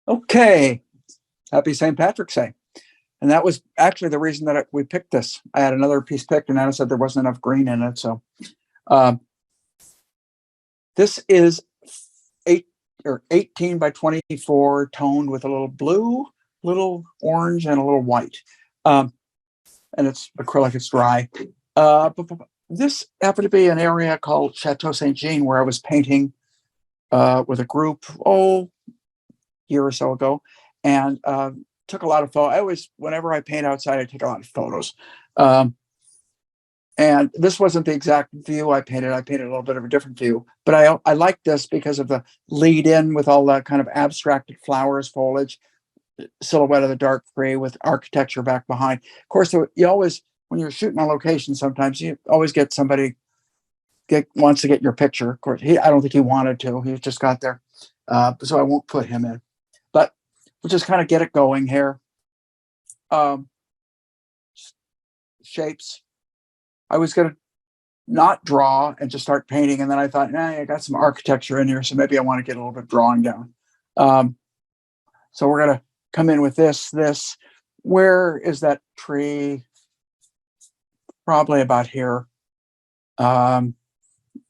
Okay, happy St. Patrick's Day. And that was actually the reason that we picked this. I had another piece picked, and I said there wasn't enough green in it. So um, this is 18 by 24 toned with a little blue, little orange, and a little white. Um, and it's acrylic, it's dry. But this happened to be an area called Chateau Saint Jean where I was painting with a group, year or so ago, and took a lot of photos. I always, whenever I paint outside, I take a lot of photos. Um, and this wasn't the exact view I painted. I painted a little bit of a different view, but I like this because of the lead in with all that kind of abstracted flowers, foliage, silhouette of the dark gray with architecture back behind. Of course, you always, when you're shooting on location, sometimes you always get somebody wants to get your picture. Of course, I don't think he wanted to. He just got there, so I won't put him in. But we'll just kind of get it going here. Shapes. I was going to not draw and just start painting, and then I thought, nah, I got some architecture in here, so maybe I want to get a little bit drawing down. So we're going to come in with this. Where is that tree? Probably about here. Bottom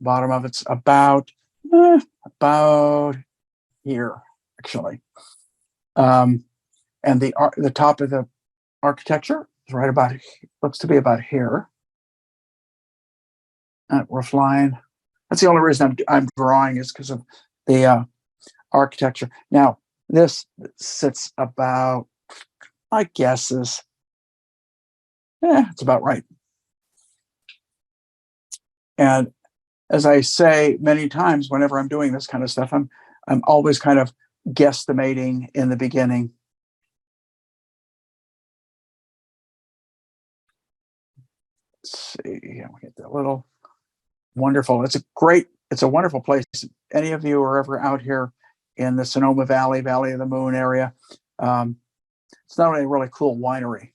of it's about here, actually. And the top of the architecture is right about, looks to be about here. Roof line. That's the only reason I'm drawing is because of the architecture. Now, this sits about, my guess is, it's about right. And as I say many times, whenever I'm doing this kind of stuff, I'm always kind of guesstimating in the beginning. Let's see, we get that little wonderful. It's a wonderful place. Any of you are ever out here in the Sonoma Valley, Valley of the Moon area, it's not only a really cool winery,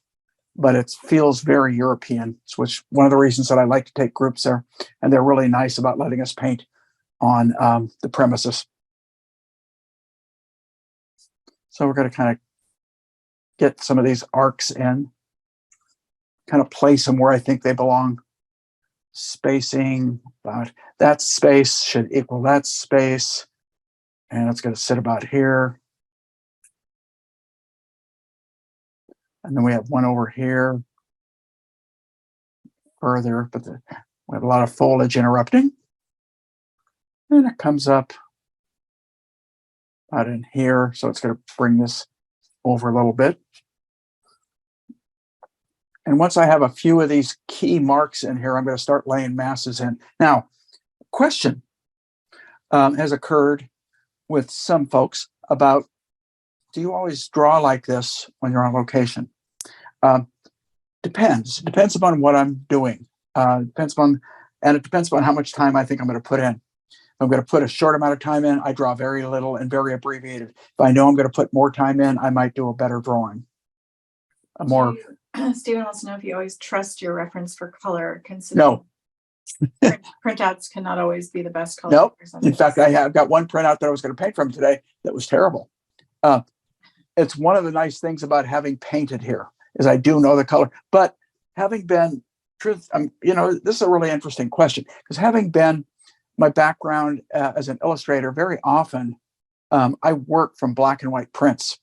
but it feels very European, which one of the reasons that I like to take groups there, and they're really nice about letting us paint on the premises. So we're going to kind of get some of these arcs in, kind of place them where I think they belong. Spacing about that space should equal that space, and it's going to sit about here. And then we have one over here further, but we have a lot of foliage interrupting. And it comes up out in here, so it's going to bring this over a little bit. And once I have a few of these key marks in here, I'm going to start laying masses in. Now, question has occurred with some folks about, do you always draw like this when you're on location? Depends upon what I'm doing. And it depends upon how much time I think I'm going to put in. If I'm going to put a short amount of time in, I draw very little and very abbreviated. If I know I'm going to put more time in, I might do a better drawing. Stephen wants to know if you always trust your reference for color. No. Printouts cannot always be the best color. Nope. In fact, I've got one printout that I was going to paint from today that was terrible. It's one of the nice things about having painted here is I do know the color, but having been this is a really interesting question because having been my background as an illustrator, very often I work from black and white prints.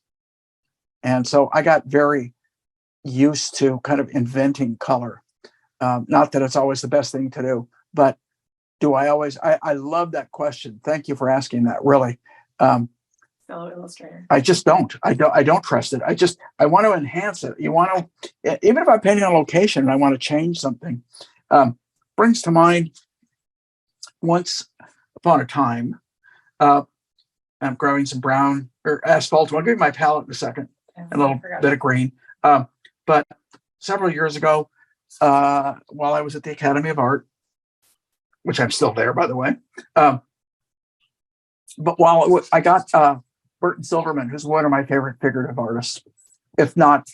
And so I got very used to kind of inventing color. Not that it's always the best thing to do, but do I always, I love that question. Thank you for asking that, really. Fellow illustrator. I just don't. I don't trust it. I want to enhance it. You want to, even if I'm painting on location and I want to change something, brings to mind once upon a time, I'm growing some brown or asphalt. I'll give you my palette in a second, a little bit of green. But several years ago, while I was at the Academy of Art, which I'm still there, by the way, but while I got Burton Silverman, who's one of my favorite figurative artists, if not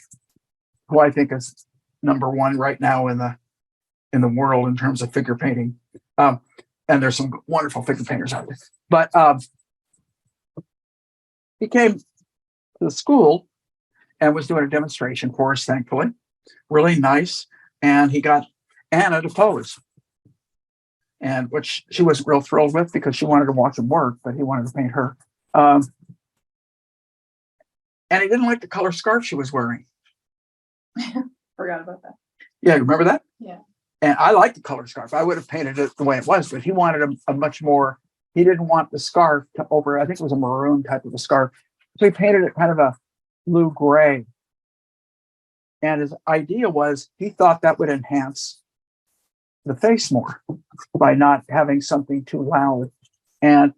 who I think is number one right now in the world in terms of figure painting. And there's some wonderful figure painters out there. But became the school and was doing a demonstration for us, thankfully. Really nice. And he got Anna to pose, and which she wasn't real thrilled with because she wanted to watch him work, but he wanted to paint her. Um, and he didn't like the color scarf she was wearing. Forgot about that. Yeah, you remember that? Yeah. And I like the color scarf. I would have painted it the way it was, but he wanted a much more, he didn't want the scarf to over, I think it was a maroon type of a scarf. So he painted it kind of a blue gray. And his idea was he thought that would enhance the face more by not having something too loud. And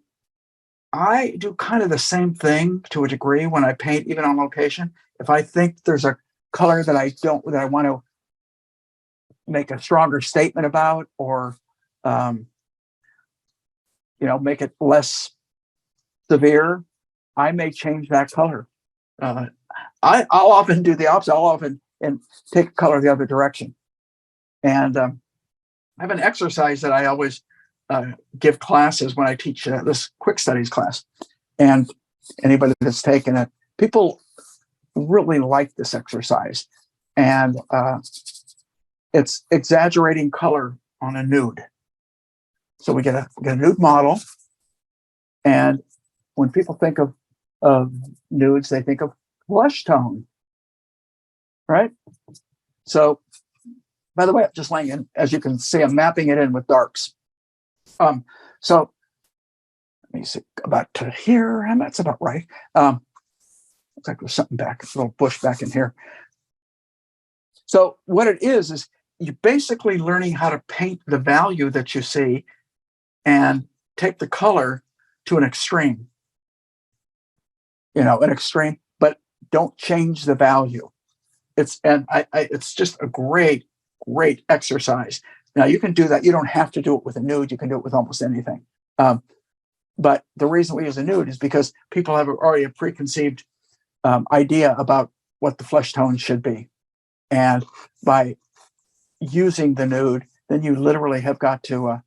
I do kind of the same thing to a degree when I paint, even on location. If I think there's a color that I want to make a stronger statement about, or make it less severe, I may change that color. I'll often do the opposite. I'll often and take color the other direction. And I have an exercise that I always give classes when I teach this quick studies class. And anybody that's taken it, people really like this exercise. And it's exaggerating color on a nude. So we get a nude model. And when people think of nudes, they think of flesh tone, right? So, by the way, I'm just laying in, as you can see, I'm mapping it in with darks. So let me see, about to here, and that's about right. Looks like there's something back, a little bush back in here. So what it is you're basically learning how to paint the value that you see and take the color to an extreme. An extreme, but don't change the value. It's just a great exercise. Now you can do that. You don't have to do it with a nude. You can do it with almost anything. But the reason we use a nude is because people have already a preconceived idea about what the flesh tone should be. And by using the nude, then you literally have got to,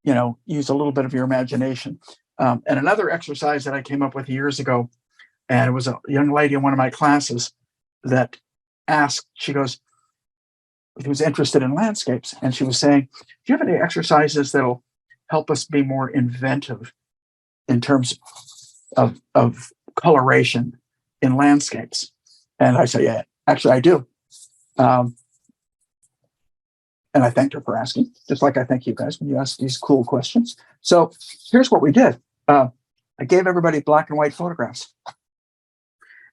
use a little bit of your imagination. And another exercise that I came up with years ago, and it was a young lady in one of my classes that asked, she goes, she was interested in landscapes, and she was saying, do you have any exercises that'll help us be more inventive in terms of coloration in landscapes? And I said, yeah, actually I do. And I thanked her for asking, just like I thank you guys when you ask these cool questions. So here's what we did. I gave everybody black and white photographs.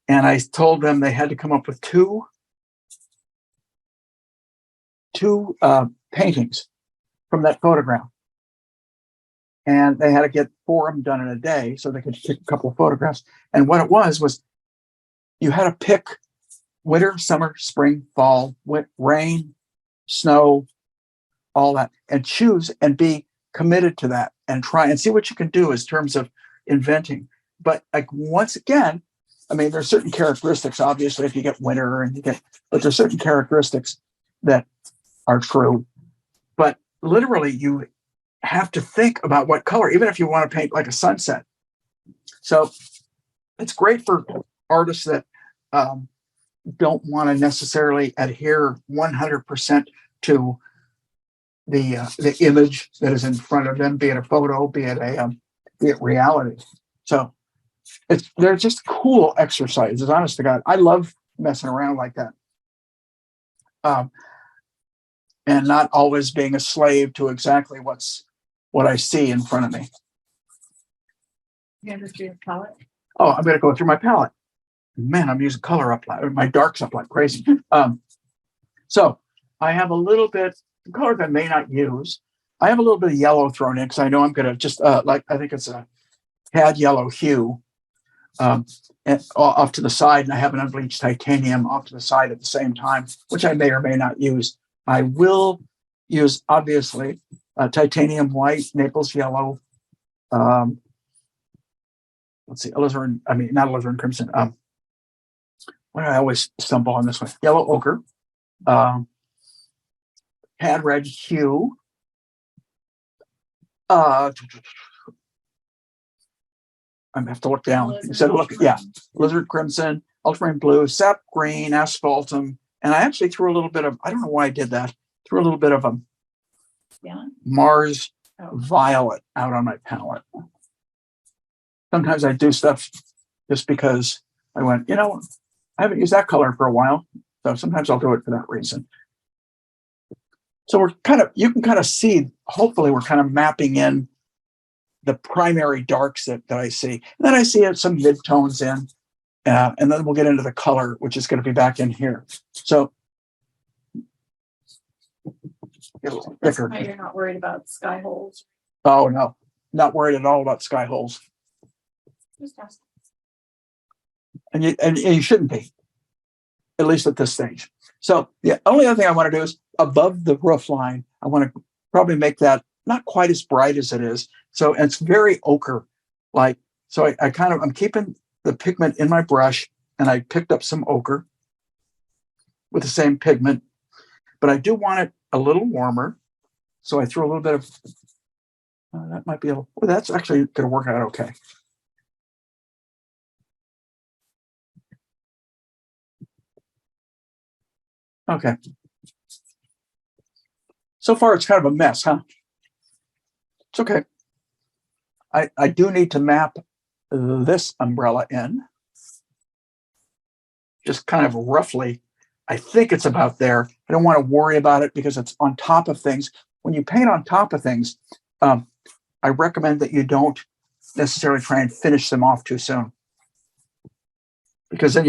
And I told them they had to come up with two paintings from that photograph. And they had to get 4 of them done in a day so they could take a couple of photographs. And what it was you had to pick winter, summer, spring, fall, rain, snow, all that, and choose and be committed to that and try and see what you can do in terms of inventing. But like, once again, I mean, there's certain characteristics, obviously, if you get winter but there's certain characteristics that are true. But literally, you have to think about what color, even if you want to paint like a sunset. So it's great for artists that don't want to necessarily adhere 100% to the image that is in front of them, be it a photo, be it reality. So they're just cool exercises. Honest to God, I love messing around like that, and not always being a slave to exactly what I see in front of me. You gonna just do your palette? Oh, I'm going to go through my palette. Man, I'm using color up, my darks up like crazy. So I have a little bit color that I may not use. I have a little bit of yellow thrown in because I know I'm going to just I think it's a tad yellow hue and off to the side, and I have an unbleached titanium off to the side at the same time, which I may or may not use. I will use, obviously, titanium white, Naples yellow. Let's see, alizarin. I mean, not alizarin crimson. Why do I always stumble on this one? Yellow ochre. Had red hue. I have to look down. You said look, yeah, lizard crimson, ultramarine blue, sap green, asphaltum, and I actually threw a little bit of, I don't know why I did that, threw a little bit of a Yeah. Mars violet out on my palette. Sometimes I do stuff just because I went, I haven't used that color for a while. So sometimes I'll do it for that reason. So you can kind of see, hopefully we're kind of mapping in the primary darks that I see. And then I see some mid-tones in, and then we'll get into the color, which is going to be back in here. So get a little thicker. You're not worried about sky holes. Oh, no, not worried at all about sky holes. Just ask. And you shouldn't be, at least at this stage. So the only other thing I want to do is above the roof line, I want to probably make that not quite as bright as it is. So it's very ochre like. So I'm keeping the pigment in my brush, and I picked up some ochre with the same pigment, but I do want it a little warmer. So I threw a little bit of, that might be, that's actually going to work out okay. Okay. So far, it's kind of a mess, huh? It's okay. I do need to map this umbrella in. Just kind of roughly. I think it's about there. I don't want to worry about it because it's on top of things. When you paint on top of things, I recommend that you don't necessarily try and finish them off too soon. Because then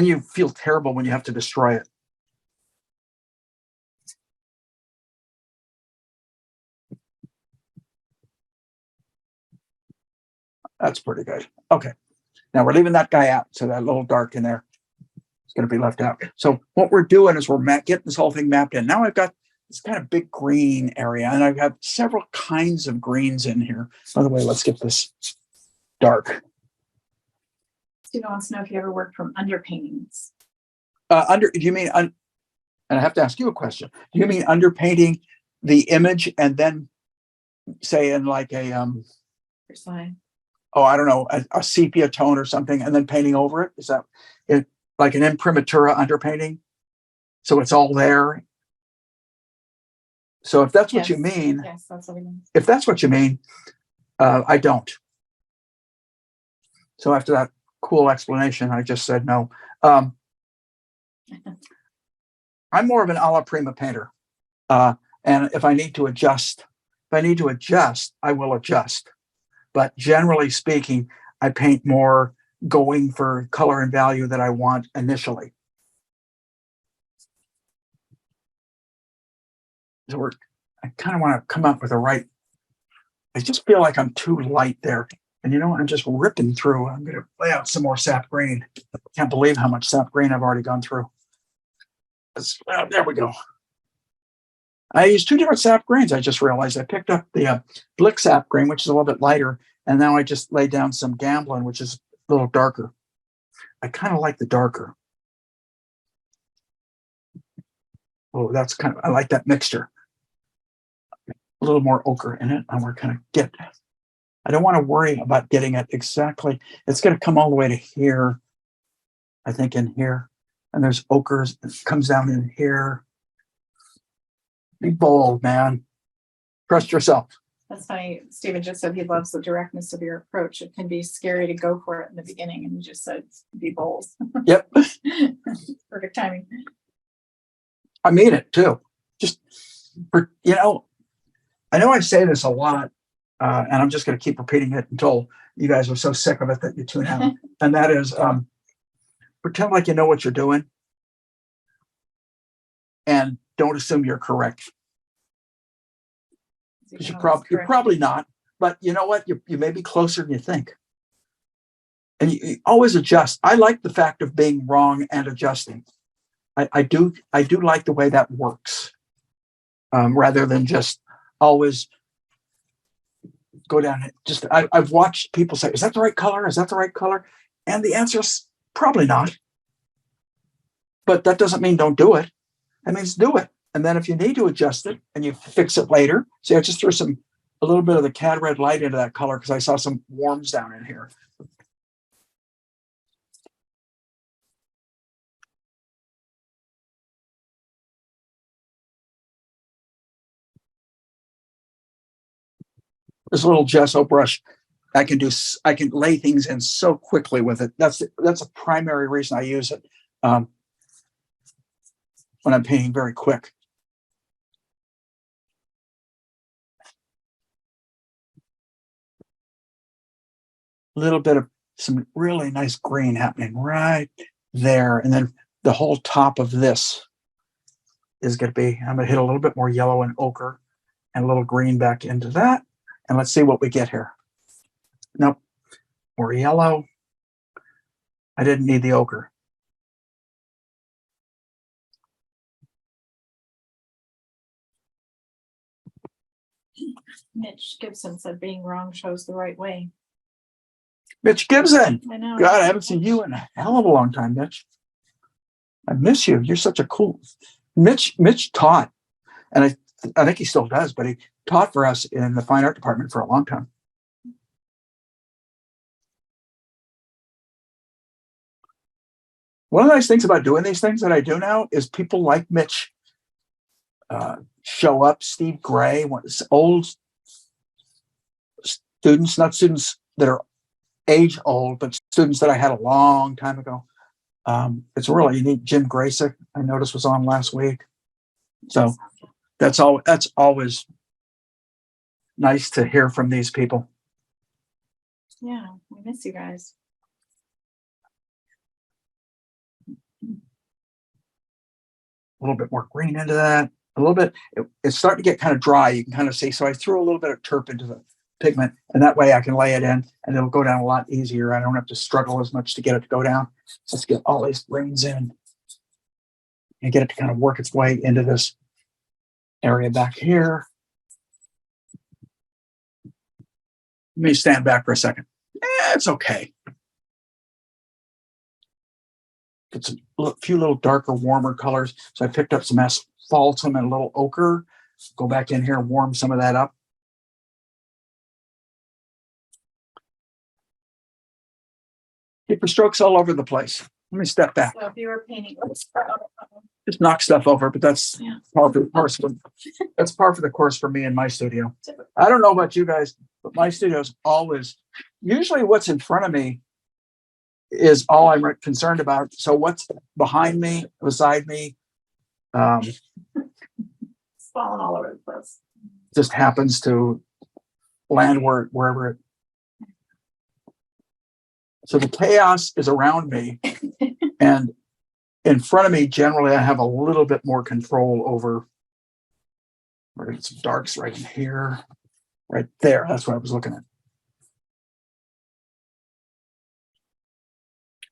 you feel terrible when you have to destroy it. That's pretty good. Okay. Now we're leaving that guy out. So that little dark in there is going to be left out. So what we're doing is we're getting this whole thing mapped in. Now I've got this kind of big green area, and I've got several kinds of greens in here. By the way, let's get this dark. Steve wants to know if you ever worked from underpaintings. Do you mean, and I have to ask you a question. Do you mean underpainting the image and then say in like a, Sign. oh, I don't know, a sepia tone or something, and then painting over it? Is that it, like an imprimatura underpainting? So it's all there. So if that's what you mean, yes, that's what I mean. If that's what you mean, I don't. So after that cool explanation, I just said no. I'm more of an alla prima painter, and if I need to adjust, I will adjust. But generally speaking, I paint more going for color and value that I want initially. So I kind of want to come up with a right. I just feel like I'm too light there. And I'm just ripping through. I'm going to lay out some more sap green. I can't believe how much sap green I've already gone through. There we go. I used two different sap greens. I just realized I picked up the Blick sap green, which is a little bit lighter. And now I just laid down some Gamblin, which is a little darker. I kind of like the darker. Oh, I like that mixture. A little more ochre in it. And we're kind of I don't want to worry about getting it exactly. It's going to come all the way to here. I think in here. And there's ochre that comes down in here. Be bold, man. Trust yourself. That's funny. Stephen just said he loves the directness of your approach. It can be scary to go for it in the beginning, and you just said be bold. Yep. Perfect timing. I mean it too. Just I know I say this a lot, and I'm just going to keep repeating it until you guys are so sick of it that you tune out. And that is, pretend like you know what you're doing, and don't assume you're correct. You're probably not, but you know what? You may be closer than you think. And you always adjust. I like the fact of being wrong and adjusting. I do like the way that works, rather than just always go down. I've watched people say, "Is that the right color? Is that the right color?" And the answer is probably not. But that doesn't mean don't do it. That means do it. And then if you need to adjust it and you fix it later, say I just threw some a little bit of the cad red light into that color because I saw some warms down in here. This little gesso brush, I can lay things in so quickly with it. That's a primary reason I use it when I'm painting very quick. A little bit of some really nice green happening right there. And then the whole top of this is going to be, I'm going to hit a little bit more yellow and ochre and a little green back into that. And let's see what we get here. Nope, more yellow. I didn't need the ochre. Mitch Gibson said being wrong shows the right way. Mitch Gibson. I know. God, I haven't seen you in a hell of a long time, Mitch. I miss you. You're such a cool Mitch taught, and I think he still does, but he taught for us in the fine art department for a long time. One of the nice things about doing these things that I do now is people like Mitch show up. Steve Gray, old students, not students that are age old, but students that I had a long time ago. It's really unique. Jim Graysick, I noticed, was on last week. So that's always nice to hear from these people. Yeah, we miss you guys. A little bit more green into that. A little bit. It's starting to get kind of dry. You can kind of see. So I threw a little bit of turp into the pigment, and that way I can lay it in, and it'll go down a lot easier. I don't have to struggle as much to get it to go down. Let's get all these grains in and get it to kind of work its way into this area back here. Let me stand back for a second. It's okay. Get a few little darker, warmer colors. So I picked up some asphaltum and a little ochre. Go back in here and warm some of that up. Keep your strokes all over the place. Let me step back. So if you were painting, Just knock stuff over, but that's par for the course. That's par for the course for me in my studio. I don't know about you guys, but my studio is always, usually what's in front of me is all I'm concerned about. So what's behind me, beside me, it's falling all over the place. just happens to land wherever it. So the chaos is around me, and in front of me, generally, I have a little bit more control over. We're gonna get some darks right in here, right there. That's what I was looking at.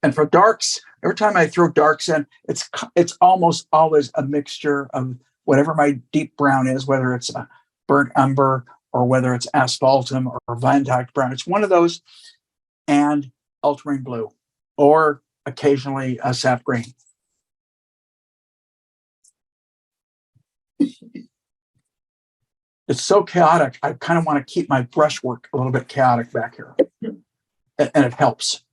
And for darks, every time I throw darks in, it's almost always a mixture of whatever my deep brown is, whether it's a burnt umber or whether it's asphaltum or Vandyke brown. It's one of those, and ultramarine blue, or occasionally a sap green. It's so chaotic. I kind of want to keep my brushwork a little bit chaotic back here, and it helps.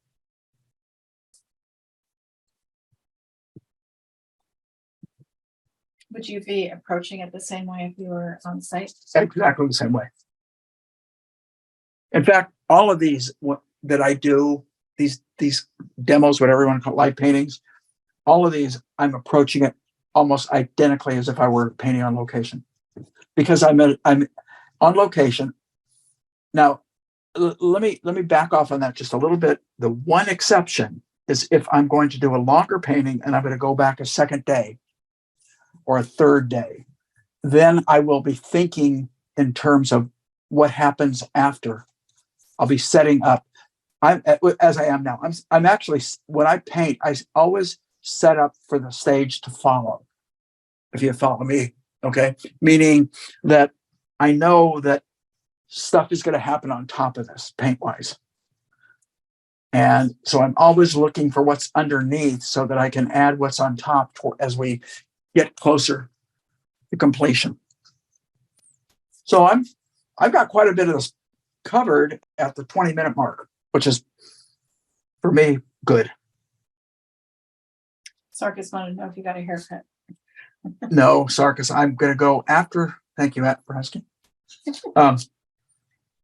Would you be approaching it the same way if you were on site? Exactly the same way. In fact, all of these that I do, these demos, whatever you want to call it, live paintings, all of these, I'm approaching it almost identically as if I were painting on location, because I'm on location. Now, let me back off on that just a little bit. The one exception is if I'm going to do a longer painting and I'm going to go back a second day or a third day, then I will be thinking in terms of what happens after. I'll be setting up. As I am now. I'm actually, when I paint, I always set up for the stage to follow. If you follow me, okay? Meaning that I know that stuff is going to happen on top of this paint-wise. And so I'm always looking for what's underneath so that I can add what's on top as we get closer to completion. So I've got quite a bit of this covered at the 20-minute mark, which is for me good. Sarkis wanted to know if you got a haircut. No, Sarkis, I'm going to go after. Thank you, Matt, for asking.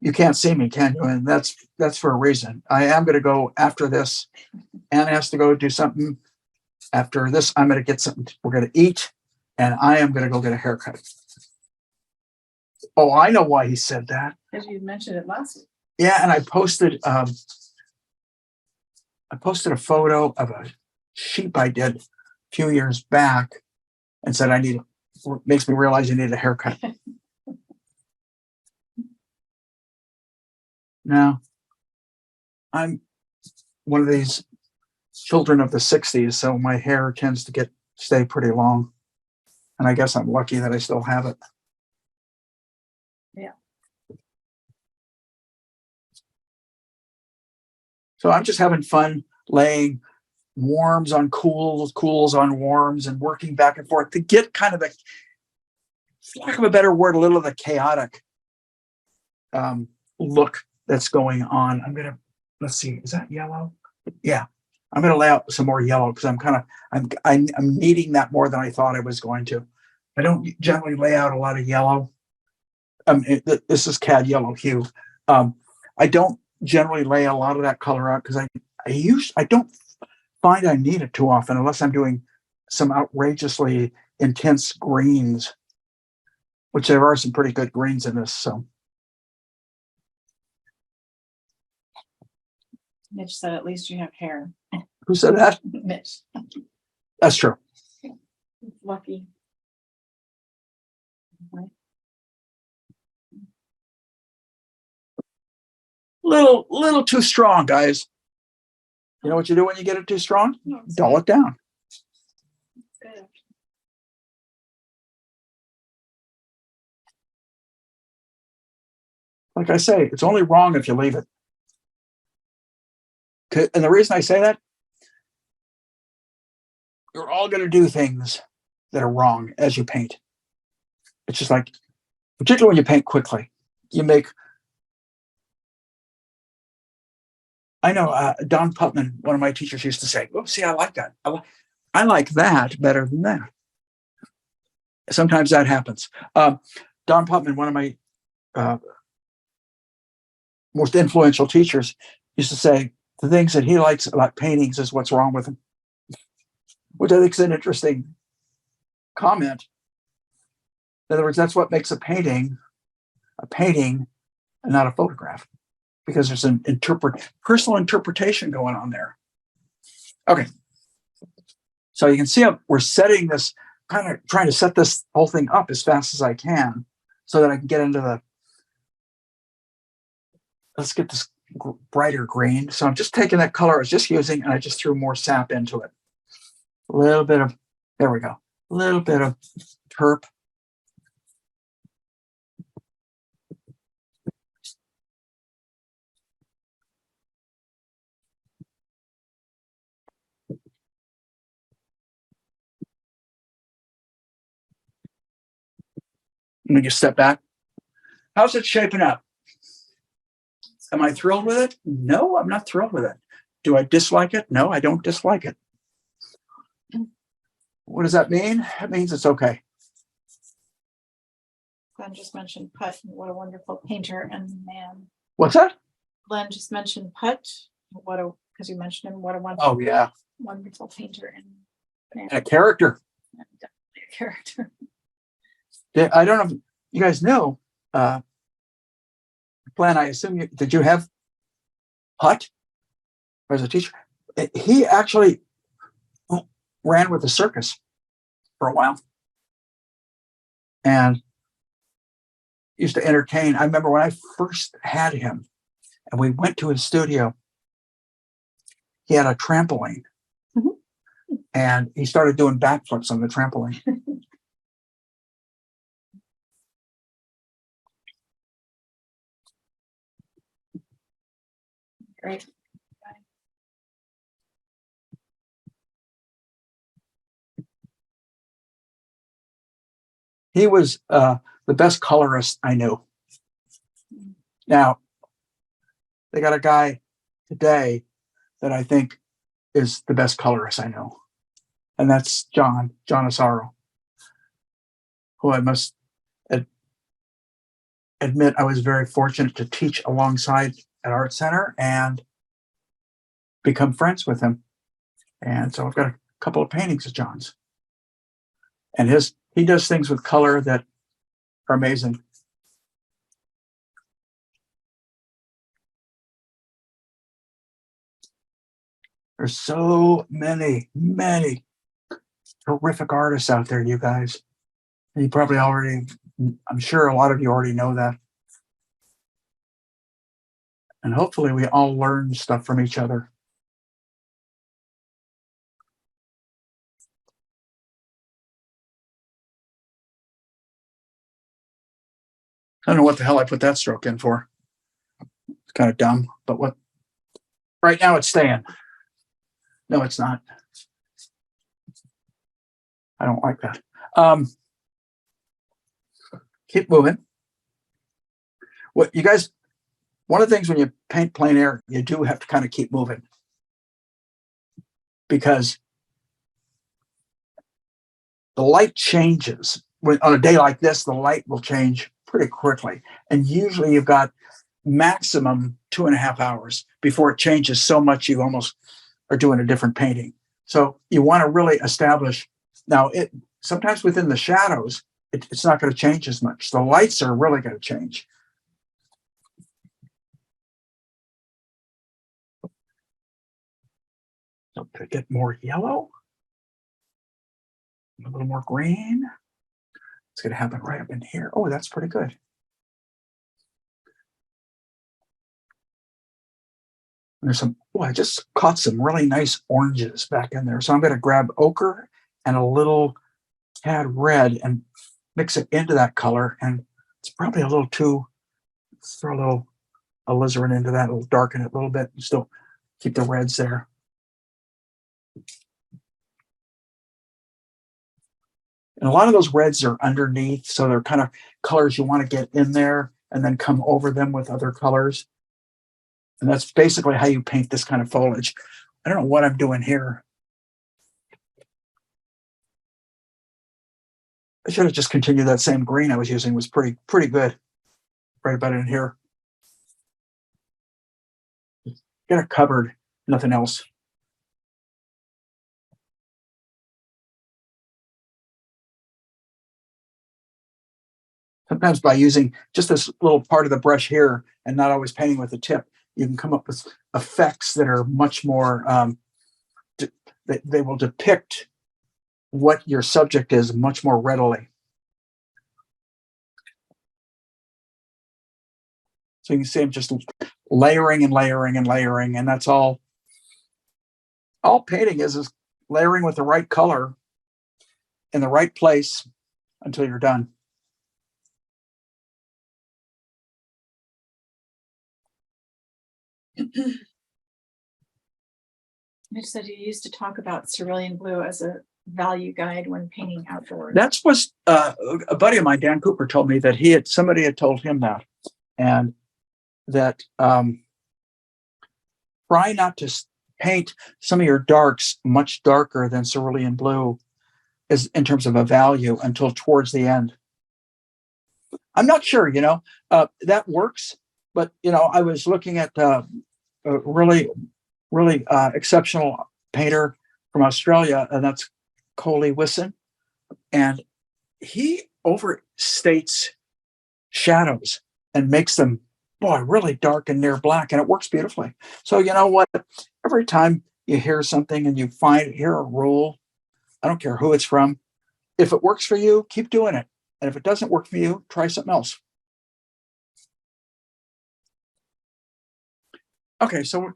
You can't see me, can you? And that's for a reason. I am going to go after this. Anna has to go do something. After this, I'm going to get something. We're going to eat, and I am going to go get a haircut. Oh, I know why he said that. Because you mentioned it last week. Yeah, and I posted a photo of a sheep I did a few years back, and said makes me realize I need a haircut. Now, I'm one of these children of the 60s, so my hair tends to stay pretty long. And I guess I'm lucky that I still have it. Yeah. So I'm just having fun laying warms on cools, cools on warms, and working back and forth to get kind of the, for lack of a better word, a little of the chaotic look that's going on. I'm going to, let's see, is that yellow? Yeah. I'm going to lay out some more yellow because I'm needing that more than I thought I was going to. I don't generally lay out a lot of yellow. This is cad yellow hue. I don't generally lay a lot of that color out because I don't find I need it too often unless I'm doing some outrageously intense greens, which there are some pretty good greens in this. So Mitch said, at least you have hair. who said that? Mitch. That's true. Lucky. Right. Little too strong, guys. You know what you do when you get it too strong? Dull it down. Good. Like I say, it's only wrong if you leave it. And the reason I say that, you're all going to do things that are wrong as you paint. It's just like, particularly when you paint quickly, I know Don Putman, one of my teachers, used to say, "Oh, see, I like that. I like that better than that." Sometimes that happens. Don Putman, one of my most influential teachers, used to say the things that he likes about paintings is what's wrong with them, which I think is an interesting comment. In other words, that's what makes a painting and not a photograph, because there's an personal interpretation going on there. Okay. So you can see we're setting this, kind of trying to set this whole thing up as fast as I can so that I can get into let's get this brighter green. So I'm just taking that color I was just using and I just threw more sap into it. A little bit of, there we go. A little bit of terp. Let me just step back. How's it shaping up? Am I thrilled with it? No, I'm not thrilled with it. Do I dislike it? No, I don't dislike it. What does that mean? It means it's okay. Glenn just mentioned Putt. What a wonderful painter and man. What's that? Glenn just mentioned Putt. Because you mentioned him. What a wonderful, Oh, yeah. Wonderful painter and man. And a character. And definitely a character. I don't know if you guys know. Glenn, I assume did you have Putt as a teacher? He actually ran with the circus for a while and used to entertain. I remember when I first had him and we went to his studio, he had a trampoline and he started doing backflips on the trampoline. Great. He was the best colorist I knew. Now, they got a guy today that I think is the best colorist I know, and that's John Asaro, who I must ad- admit I was very fortunate to teach alongside at Art Center and become friends with him. And so I've got a couple of paintings of John's, and he does things with color that are amazing. There's so many terrific artists out there, you guys. You probably already, I'm sure a lot of you already know that. And hopefully we all learn stuff from each other. I don't know what the hell I put that stroke in for. It's kind of dumb, but what? Right now it's staying. No, it's not. I don't like that. Keep moving. What you guys? One of the things when you paint plein air, you do have to kind of keep moving because the light changes. On a day like this, the light will change pretty quickly, and usually you've got maximum 2.5 hours before it changes so much you almost are doing a different painting. So you want to really establish. Now, sometimes within the shadows, it's not going to change as much. The lights are really going to change. So to get more yellow, a little more green. It's going to happen right up in here. Oh, that's pretty good. And there's some, oh, I just caught some really nice oranges back in there. So I'm going to grab ochre and a little tad red and mix it into that color. And it's probably a little too, let's throw a little alizarin into that, it'll darken it a little bit and still keep the reds there. And a lot of those reds are underneath, so they're kind of colors you want to get in there and then come over them with other colors. And that's basically how you paint this kind of foliage. I don't know what I'm doing here. I should have just continued that same green I was using. It was pretty good. Right about in here. Get it covered, nothing else. Sometimes by using just this little part of the brush here and not always painting with the tip, you can come up with effects that are much more, they will depict what your subject is much more readily. So you can see I'm just layering and layering and layering, and that's all painting is layering with the right color in the right place until you're done. You said you used to talk about cerulean blue as a value guide when painting outdoors. That's what a buddy of mine, Dan Cooper, told me that somebody had told him that, and that try not to paint some of your darks much darker than cerulean blue is in terms of a value until towards the end. I'm not sure, that works, but I was looking at a really exceptional painter from Australia, and that's Coley Wisson, and he overstates shadows and makes them, boy, really dark and near black, and it works beautifully. So you know what? Every time you hear something and you hear a rule, I don't care who it's from. If it works for you, keep doing it. And if it doesn't work for you, try something else. Okay, so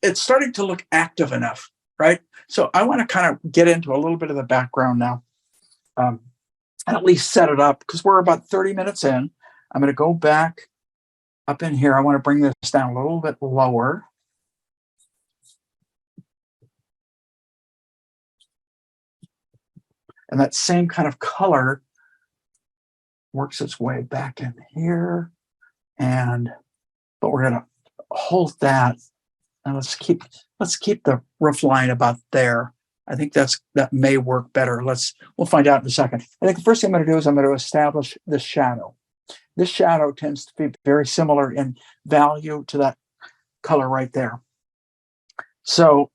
it's starting to look active enough, right? So I want to kind of get into a little bit of the background now, and at least set it up because we're about 30 minutes in. I'm going to go back up in here. I want to bring this down a little bit lower. And that same kind of color works its way back in here but we're gonna hold that, and let's keep the roof line about there. I think that may work better. We'll find out in a second. I think the first thing I'm going to do is I'm going to establish this shadow. This shadow tends to be very similar in value to that color right there. So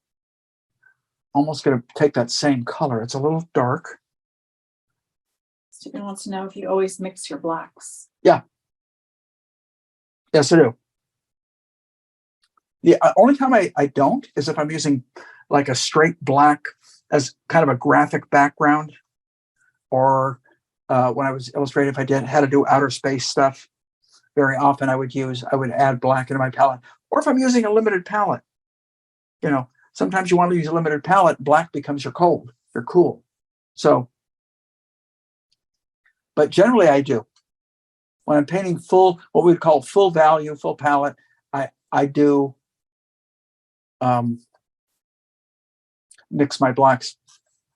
almost going to take that same color. It's a little dark. Stephen wants to know if you always mix your blacks. Yeah. Yes, I do. The only time I don't is if I'm using like a straight black as kind of a graphic background, or when I was illustrating, if I had to do outer space stuff, very often I would add black into my palette. Or if I'm using a limited palette, sometimes you want to use a limited palette, black becomes your cool. So, but generally I do. When I'm painting what we'd call full value, full palette, I do mix my blacks.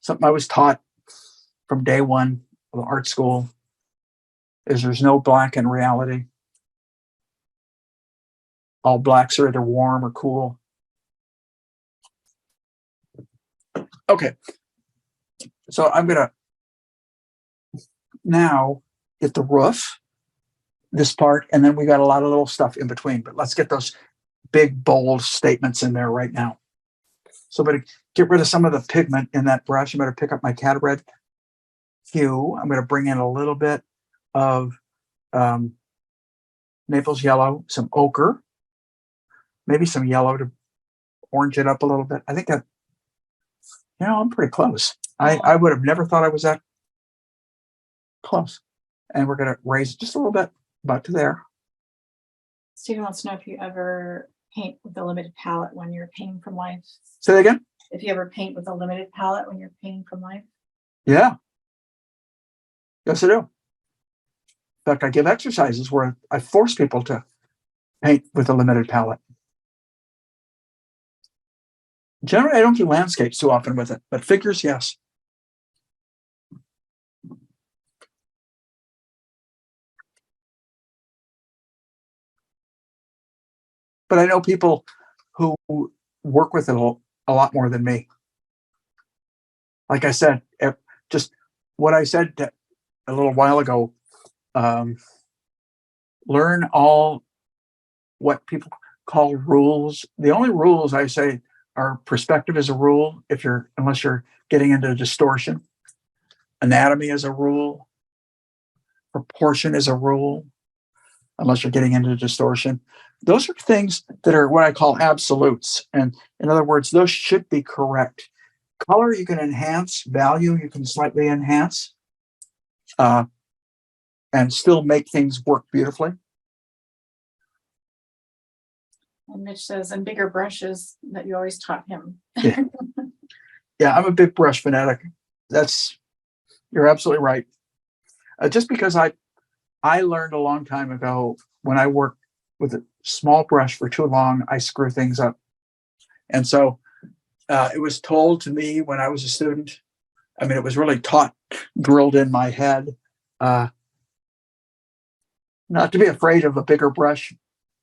Something I was taught from day one of art school is there's no black in reality. All blacks are either warm or cool. Okay, so I'm gonna now get the roof, this part, and then we got a lot of little stuff in between, but let's get those big bold statements in there right now. So I'm going to get rid of some of the pigment in that brush. I'm going to pick up my cat red hue. I'm going to bring in a little bit of Naples yellow, some ochre, maybe some yellow to orange it up a little bit. I think that, I'm pretty close. I would have never thought I was that close. And we're going to raise it just a little bit, about to there. Stephen wants to know if you ever paint with a limited palette when you're painting from life. Say that again? If you ever paint with a limited palette when you're painting from life. Yeah. Yes, I do. In fact, I give exercises where I force people to paint with a limited palette. Generally, I don't do landscapes too often with it, but figures, yes. But I know people who work with it a lot more than me. Like I said, just what I said a little while ago, learn all what people call rules. The only rules I say are perspective is a rule, unless you're getting into distortion. Anatomy is a rule. Proportion is a rule, unless you're getting into distortion. Those are things that are what I call absolutes. And in other words, those should be correct. Color you can enhance, value you can slightly enhance, and still make things work beautifully. And Mitch says, and bigger brushes that you always taught him. Yeah, I'm a big brush fanatic. You're absolutely right. Just because I learned a long time ago, when I worked with a small brush for too long, I screw things up. And so it was told to me when I was a student. I mean, it was really drilled in my head, not to be afraid of a bigger brush.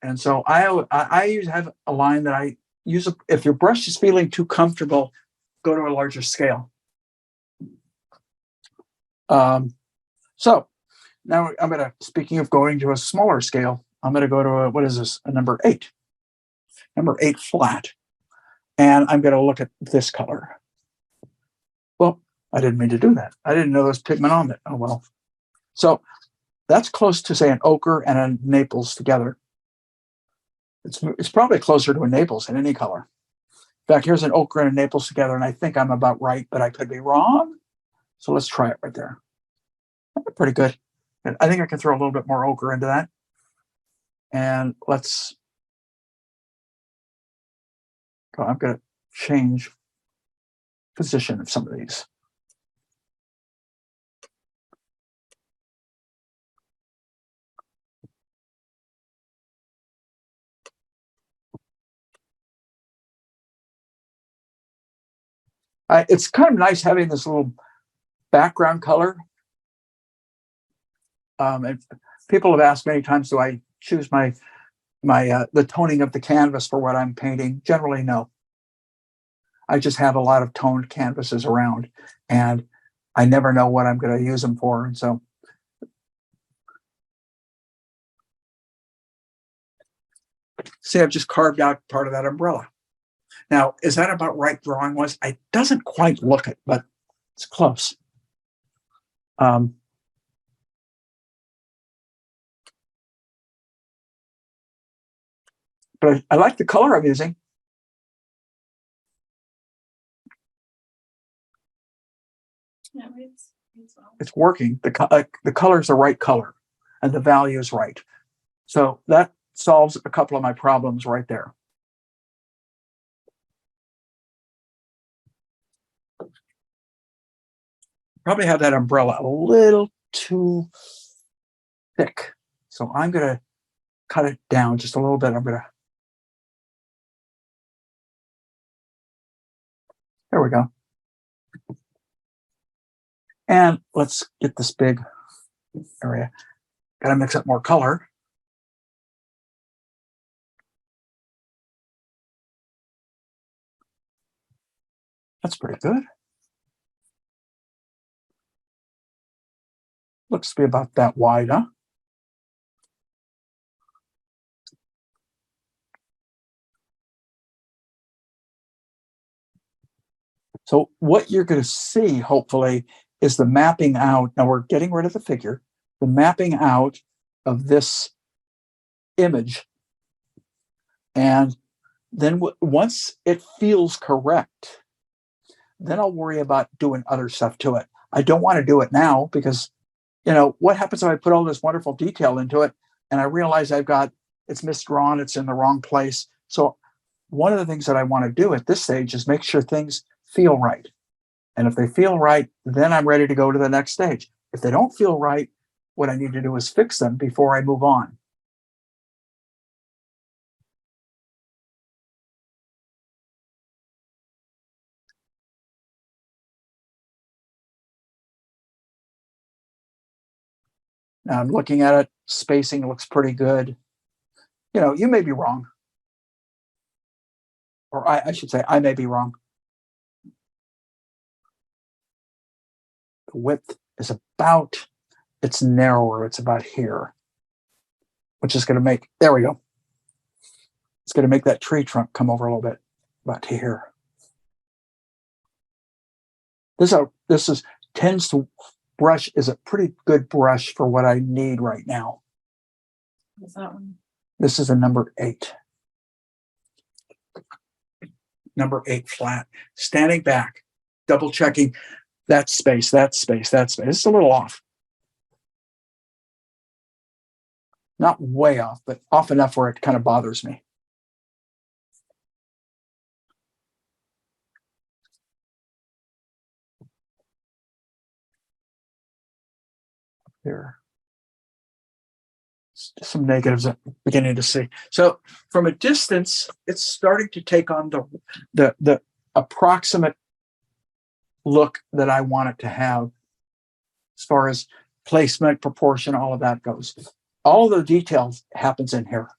And so I usually have a line that I use. If your brush is feeling too comfortable, go to a larger scale. So now speaking of going to a smaller scale, I'm going to go to what is this? A number 8 flat. And I'm going to look at this color. Well, I didn't mean to do that. I didn't know there was pigment on it. Oh, well. So that's close to, say, an ochre and a Naples together. It's probably closer to a Naples than any color. In fact, here's an ochre and a Naples together, and I think I'm about right, but I could be wrong. So let's try it right there. Pretty good. And I think I can throw a little bit more ochre into that. And let's go. I'm going to change position of some of these. It's kind of nice having this little background color. And people have asked many times, do I choose the toning of the canvas for what I'm painting? Generally, no. I just have a lot of toned canvases around, and I never know what I'm going to use them for. And so, see, I've just carved out part of that umbrella. Now, is that about right drawing-wise? It doesn't quite look it, but it's close. But I like the color I'm using. Yeah, It's working. The color is the right color, and the value is right. So that solves a couple of my problems right there. Probably have that umbrella a little too thick. So I'm going to cut it down just a little bit. There we go. And let's get this big area. Got to mix up more color. That's pretty good. Looks to be about that wide, huh? So what you're going to see, hopefully, is the mapping out. Now we're getting rid of the figure, the mapping out of this image. And then once it feels correct, then I'll worry about doing other stuff to it. I don't want to do it now because, what happens if I put all this wonderful detail into it and I realize it's misdrawn, it's in the wrong place. So one of the things that I want to do at this stage is make sure things feel right. And if they feel right, then I'm ready to go to the next stage. If they don't feel right, what I need to do is fix them before I move on. Now I'm looking at it, spacing looks pretty good. You may be wrong. Or I should say, I may be wrong. The width is it's narrower, it's about here, which is going to make, there we go. It's going to make that tree trunk come over a little bit, about here. This tends to brush is a pretty good brush for what I need right now. What's that one? This is a number 8. Number 8 flat. Standing back, double checking that space, that space, that space. It's a little off. Not way off, but off enough where it kind of bothers me. Here. Some negatives I'm beginning to see. So from a distance, it's starting to take on the approximate look that I want it to have as far as placement, proportion, all of that goes. All the details happens in here.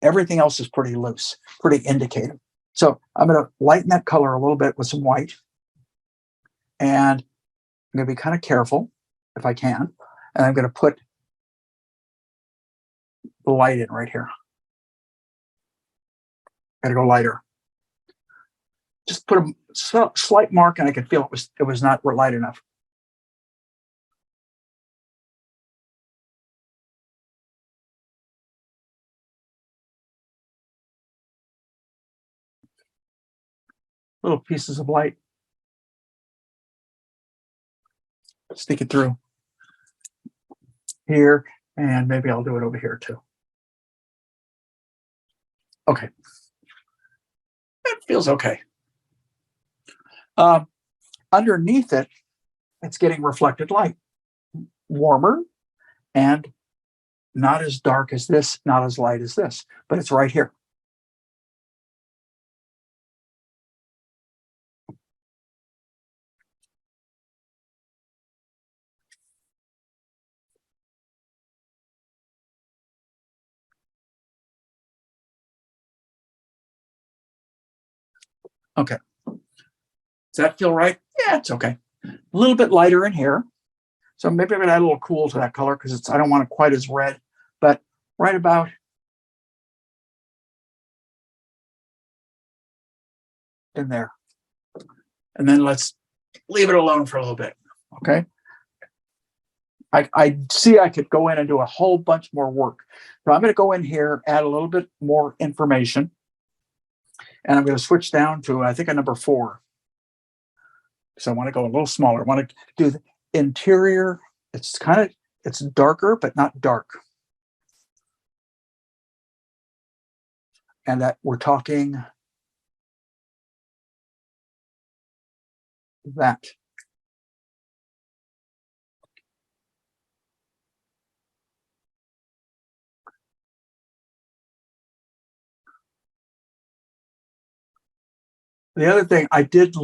Everything else is pretty loose, pretty indicative. So I'm going to lighten that color a little bit with some white. And I'm going to be kind of careful if I can. And I'm going to put the light in right here. Got to go lighter. Just put a slight mark, and I could feel it was not light enough. Little pieces of light. Stick it through here, and maybe I'll do it over here too. Okay. It feels okay. Underneath it, it's getting reflected light. Warmer and not as dark as this, not as light as this, but it's right here. Okay. Does that feel right? Yeah, it's okay. A little bit lighter in here. So maybe I'm going to add a little cool to that color because I don't want it quite as red, but right about in there. And then let's leave it alone for a little bit. Okay. I see I could go in and do a whole bunch more work. So I'm going to go in here, add a little bit more information. And I'm going to switch down to, I think, a number 4. So I want to go a little smaller. I want to do the interior. It's darker, but not dark. And that we're talking that. The other thing, I did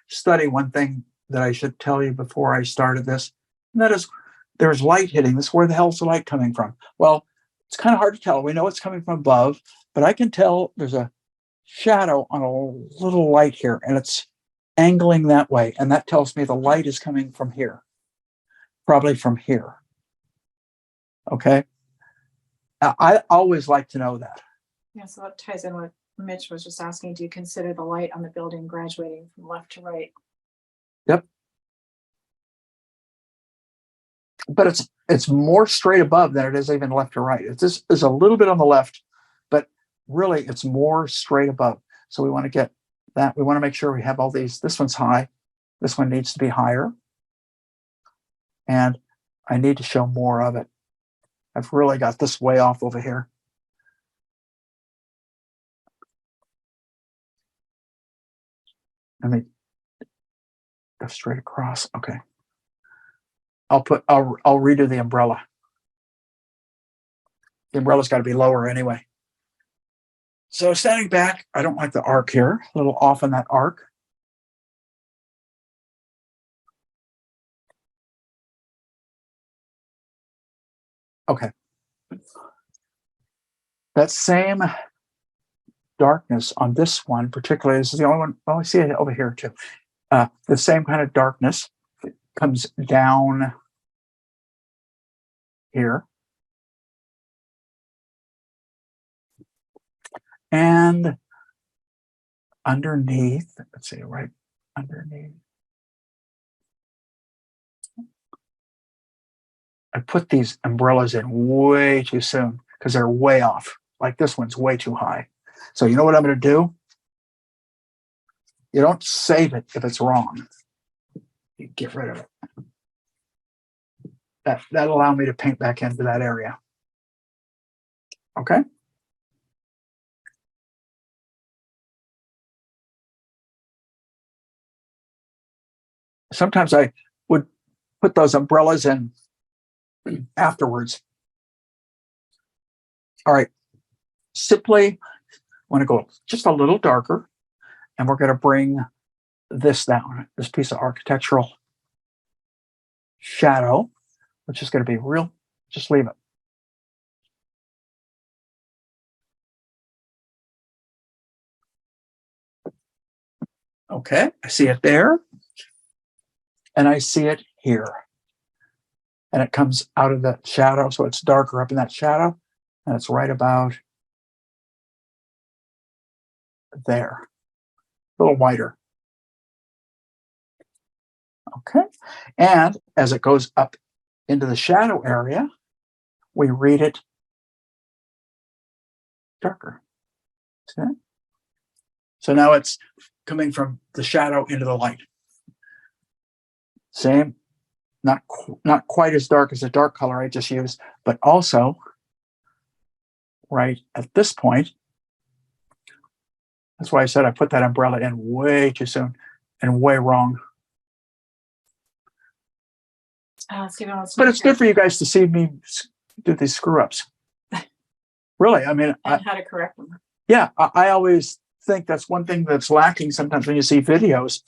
study one thing that I should tell you before I started this, and that is there's light hitting this. Where the hell's the light coming from? Well, it's kind of hard to tell. We know it's coming from above, but I can tell there's a shadow on a little light here, and it's angling that way. And that tells me the light is coming from here, probably from here. Okay. I always like to know that. Yeah, so that ties in with Mitch was just asking, do you consider the light on the building graduating from left to right? Yep. But it's more straight above than it is even left to right. This is a little bit on the left, but really it's more straight above. So we want to get that. We want to make sure we have all these. This one's high. This one needs to be higher. And I need to show more of it. I've really got this way off over here. Let me go straight across. Okay. I'll redo the umbrella. The umbrella's got to be lower anyway. So standing back, I don't like the arc here. A little off on that arc. Okay. That same darkness on this one, particularly, this is the only one. Well, I see it over here too. The same kind of darkness comes down here. And underneath, let's see, right underneath. I put these umbrellas in way too soon because they're way off. Like this one's way too high. So you know what I'm going to do? You don't save it if it's wrong. You get rid of it. That'll allow me to paint back into that area. Okay. Sometimes I would put those umbrellas in afterwards. All right. Simply want to go just a little darker, and we're going to bring this down, this piece of architectural shadow, which is going to be real. Just leave it. Okay, I see it there. And I see it here. And it comes out of the shadow, so it's darker up in that shadow. And it's right about there. A little whiter. Okay. And as it goes up into the shadow area, we read it darker. See that? So now it's coming from the shadow into the light. Same, not quite as dark as the dark color I just used, but also right at this point. That's why I said I put that umbrella in way too soon and way wrong. But it's good for you guys to see me do these screw ups. Really, I mean, and how to correct them. Yeah, I always think that's one thing that's lacking sometimes when you see videos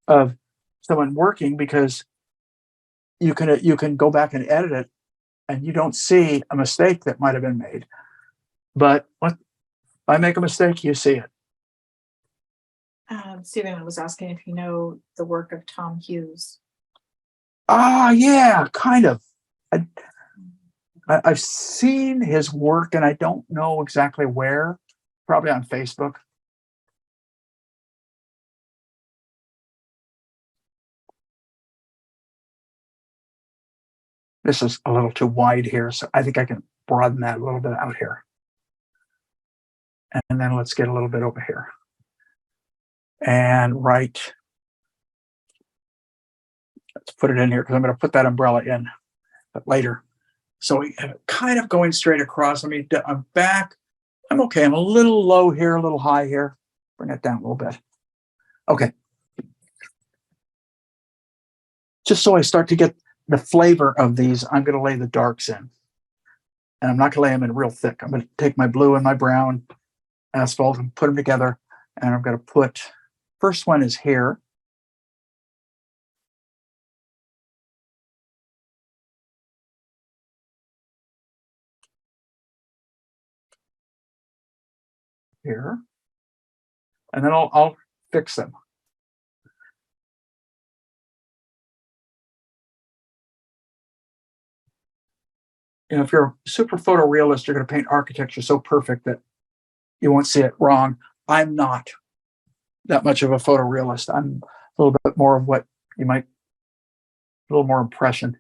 of someone working, because you can go back and edit it and you don't see a mistake that might have been made. But if I make a mistake, you see it. Stephen was asking if you know the work of Tom Hughes. Yeah, kind of. I've seen his work and I don't know exactly where, probably on Facebook. This is a little too wide here, so I think I can broaden that a little bit out here. And then let's get a little bit over here. And let's put it in here because I'm going to put that umbrella in, but later. So we have it kind of going straight across. I'm back. I'm okay. I'm a little low here, a little high here. Bring it down a little bit. Okay. Just so I start to get the flavor of these, I'm going to lay the darks in. And I'm not going to lay them in real thick. I'm going to take my blue and my brown asphalt and put them together. And I'm going to put, first one is here. Here. And then I'll fix them. You know, if you're a super photorealist, you're going to paint architecture so perfect that you won't see it wrong. I'm not that much of a photorealist. I'm a little bit more of what you might, a little more impression.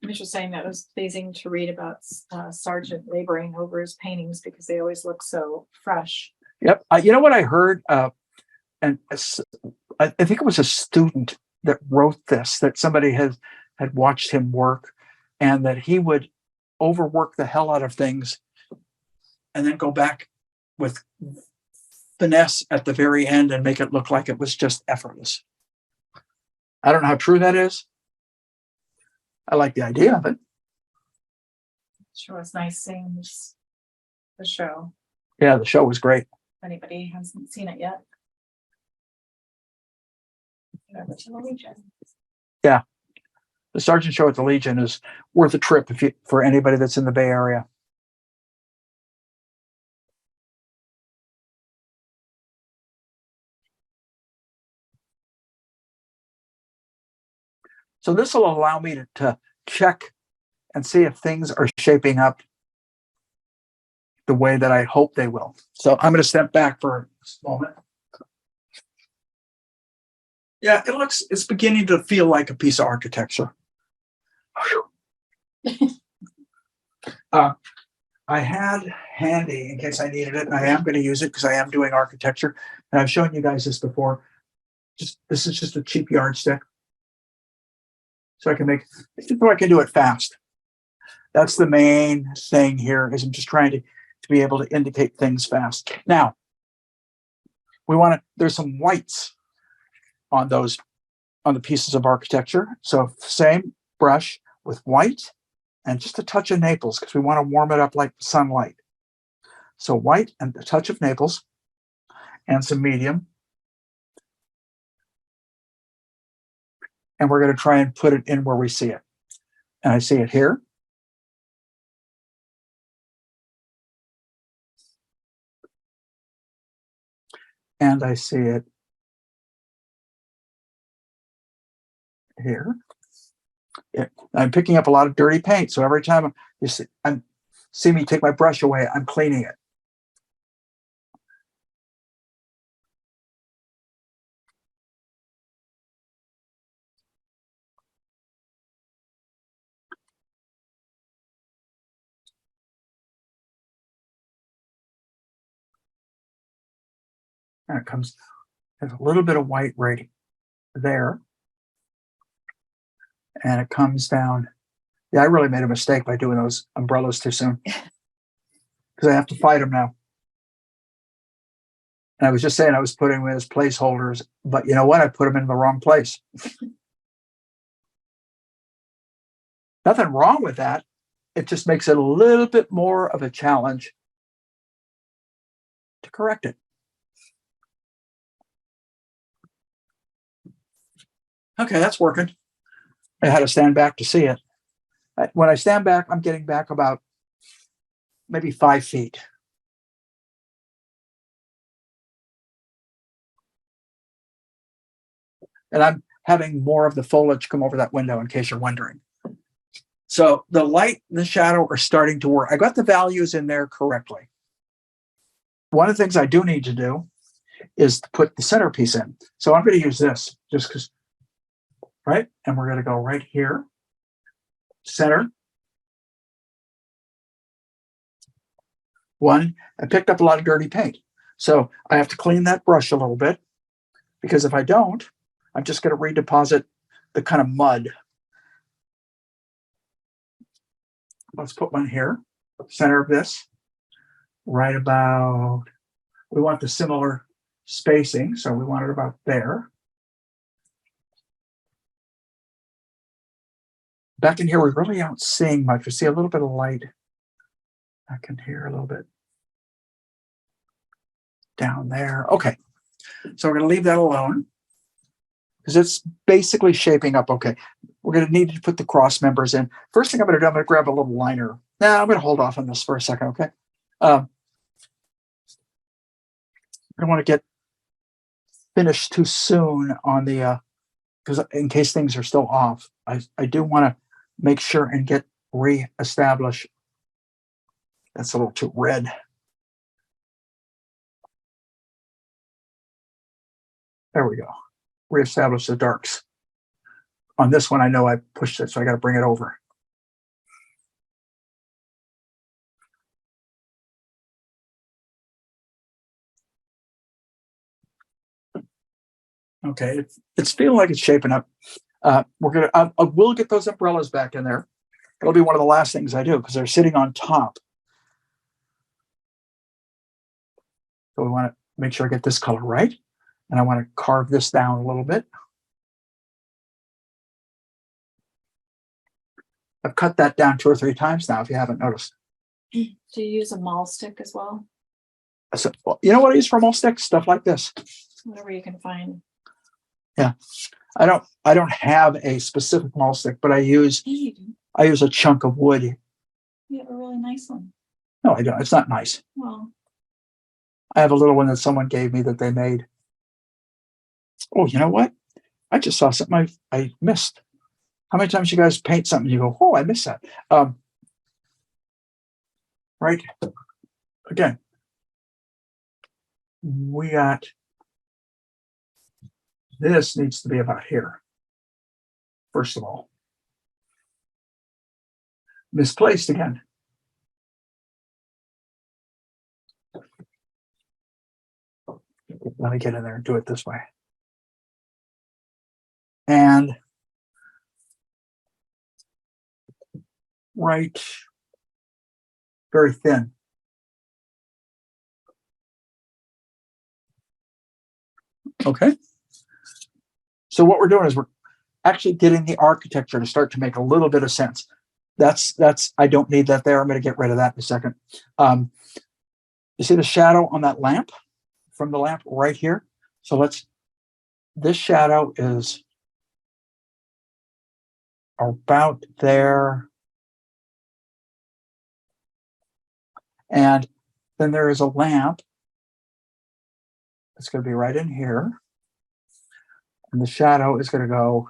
I'm just saying that it was pleasing to read about Sargent laboring over his paintings because they always look so fresh. Yep. You know what I heard? And I think it was a student that wrote this, that somebody had watched him work and that he would overwork the hell out of things and then go back with finesse at the very end and make it look like it was just effortless. I don't know how true that is. I like the idea of it. Sure, it's nice seeing the show. Yeah, the show was great. If anybody hasn't seen it yet. Yeah, the Sargent show at the Legion is worth a trip for anybody that's in the Bay Area. So this will allow me to check and see if things are shaping up the way that I hope they will. So I'm going to step back for a moment. Yeah, it's beginning to feel like a piece of architecture. I had handy, in case I needed it, and I am going to use it because I am doing architecture. And I've shown you guys this before. This is just a cheap yardstick. So I can do it fast. That's the main thing here, is I'm just trying to be able to indicate things fast. Now, there's some whites on the pieces of architecture. So same brush with white and just a touch of Naples because we want to warm it up like sunlight. So white and a touch of Naples and some medium. And we're going to try and put it in where we see it. And I see it here. And I see it here. I'm picking up a lot of dirty paint. So every time you see me take my brush away, I'm cleaning it. And there's a little bit of white right there. And it comes down. Yeah, I really made a mistake by doing those umbrellas too soon. Because I have to fight them now. And I was just saying I was putting them as placeholders, but you know what? I put them in the wrong place. Nothing wrong with that. It just makes it a little bit more of a challenge to correct it. Okay, that's working. I had to stand back to see it. When I stand back, I'm getting back about maybe 5 feet. And I'm having more of the foliage come over that window in case you're wondering. So the light and the shadow are starting to work. I got the values in there correctly. One of the things I do need to do is to put the centerpiece in. So I'm going to use this just because, right? And we're going to go right here, center. One, I picked up a lot of dirty paint. So I have to clean that brush a little bit because if I don't, I'm just going to redeposit the kind of mud. Let's put one here, center of this, right about, we want the similar spacing, so we want it about there. Back in here, we really aren't seeing much. We see a little bit of light back in here, a little bit down there. Okay, so we're going to leave that alone because it's basically shaping up okay. We're going to need to put the cross members in. First thing I'm going to do, I'm going to grab a little liner. Now I'm going to hold off on this for a second, okay? I don't want to get finished too soon on the, because in case things are still off, I do want to make sure and get re-establish. That's a little too red. There we go. Reestablish the darks. On this one, I know I pushed it, so I got to bring it over. Okay, it's feeling like it's shaping up. We're gonna, I will get those umbrellas back in there. It'll be one of the last things I do because they're sitting on top. So we want to make sure I get this color right. And I want to carve this down a little bit. I've cut that down 2 or 3 times now, if you haven't noticed. Do you use a maul stick as well? So, you know what I use for maul sticks? Stuff like this. Whatever you can find. Yeah. I don't have a specific maul stick, but I use a chunk of wood. You have a really nice one. No, I don't. It's not nice. Well, I have a little one that someone gave me that they made. Oh, you know what? I just saw something I missed. How many times you guys paint something, you go, oh, I missed that. Right. Again, we got, this needs to be about here. First of all. Misplaced again. Let me get in there and do it this way. And right, very thin. Okay. So what we're doing is we're actually getting the architecture to start to make a little bit of sense. That's, I don't need that there. I'm going to get rid of that in a second. You see the shadow on that lamp from the lamp right here? So this shadow is about there. And then there is a lamp that's going to be right in here. And the shadow is going to go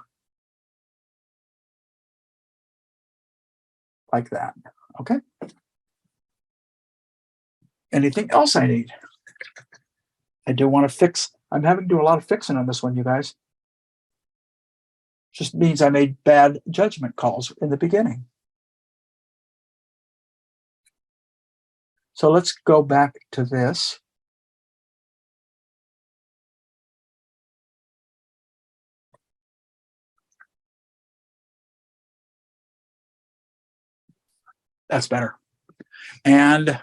like that. Okay. Anything else I need? I do want to fix. I'm having to do a lot of fixing on this one, you guys. Just means I made bad judgment calls in the beginning. So let's go back to this. That's better. And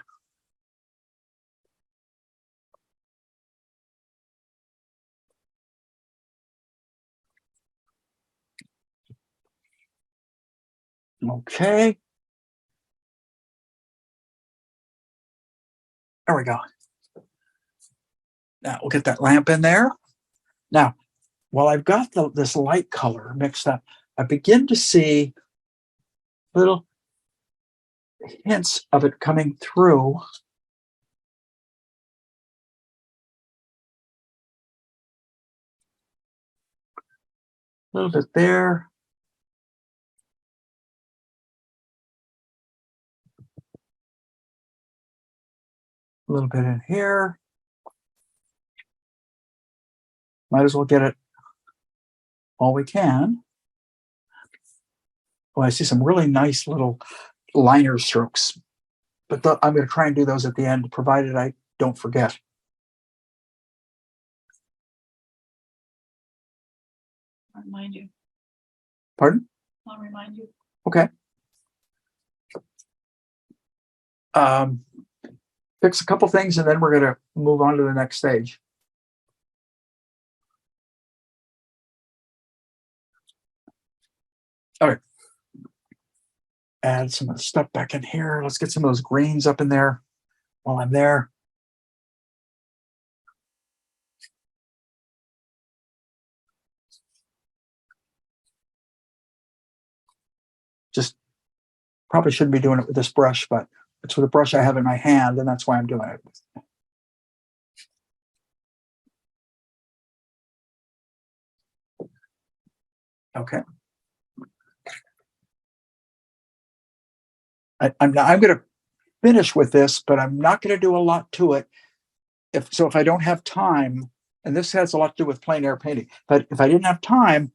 okay. There we go. Now we'll get that lamp in there. Now, while I've got this light color mixed up, I begin to see little hints of it coming through. A little bit there. A little bit in here. Might as well get it all we can. Oh, I see some really nice little liner strokes, but I'm going to try and do those at the end, provided I don't forget. I'll remind you. Pardon? I'll remind you. Okay. Fix a couple things and then we're going to move on to the next stage. All right. Add some of the stuff back in here. Let's get some of those greens up in there while I'm there. Just probably shouldn't be doing it with this brush, but it's with a brush I have in my hand, and that's why I'm doing it. Okay. I'm going to finish with this, but I'm not going to do a lot to it. If I don't have time, and this has a lot to do with plein air painting, but if I didn't have time,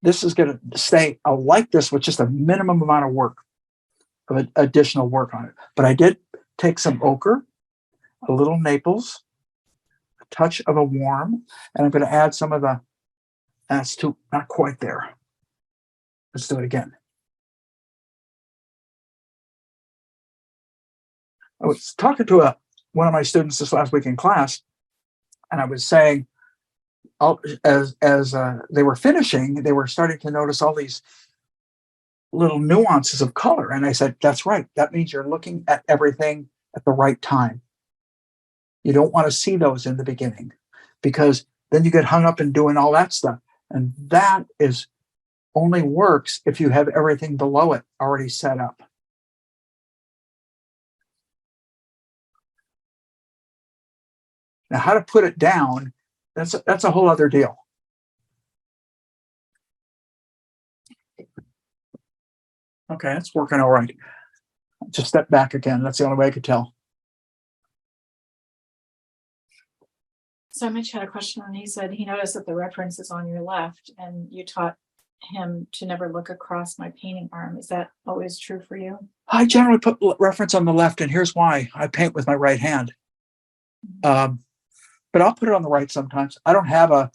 this is going to stay like this with just a minimum amount of work, of additional work on it. But I did take some ochre, a little Naples, a touch of a warm, and I'm going to add some of the, that's too, not quite there. Let's do it again. I was talking to one of my students this last week in class, and I was saying, as they were finishing, they were starting to notice all these little nuances of color. And I said, that's right. That means you're looking at everything at the right time. You don't want to see those in the beginning, because then you get hung up in doing all that stuff. And that is only works if you have everything below it already set up. Now, how to put it down, that's a whole other deal. Okay, it's working all right. Just step back again. That's the only way I could tell. So Mitch had a question, and he said he noticed that the reference is on your left, and you taught him to never look across my painting arm. Is that always true for you? I generally put reference on the left, and here's why. I paint with my right hand. But I'll put it on the right sometimes. I don't have a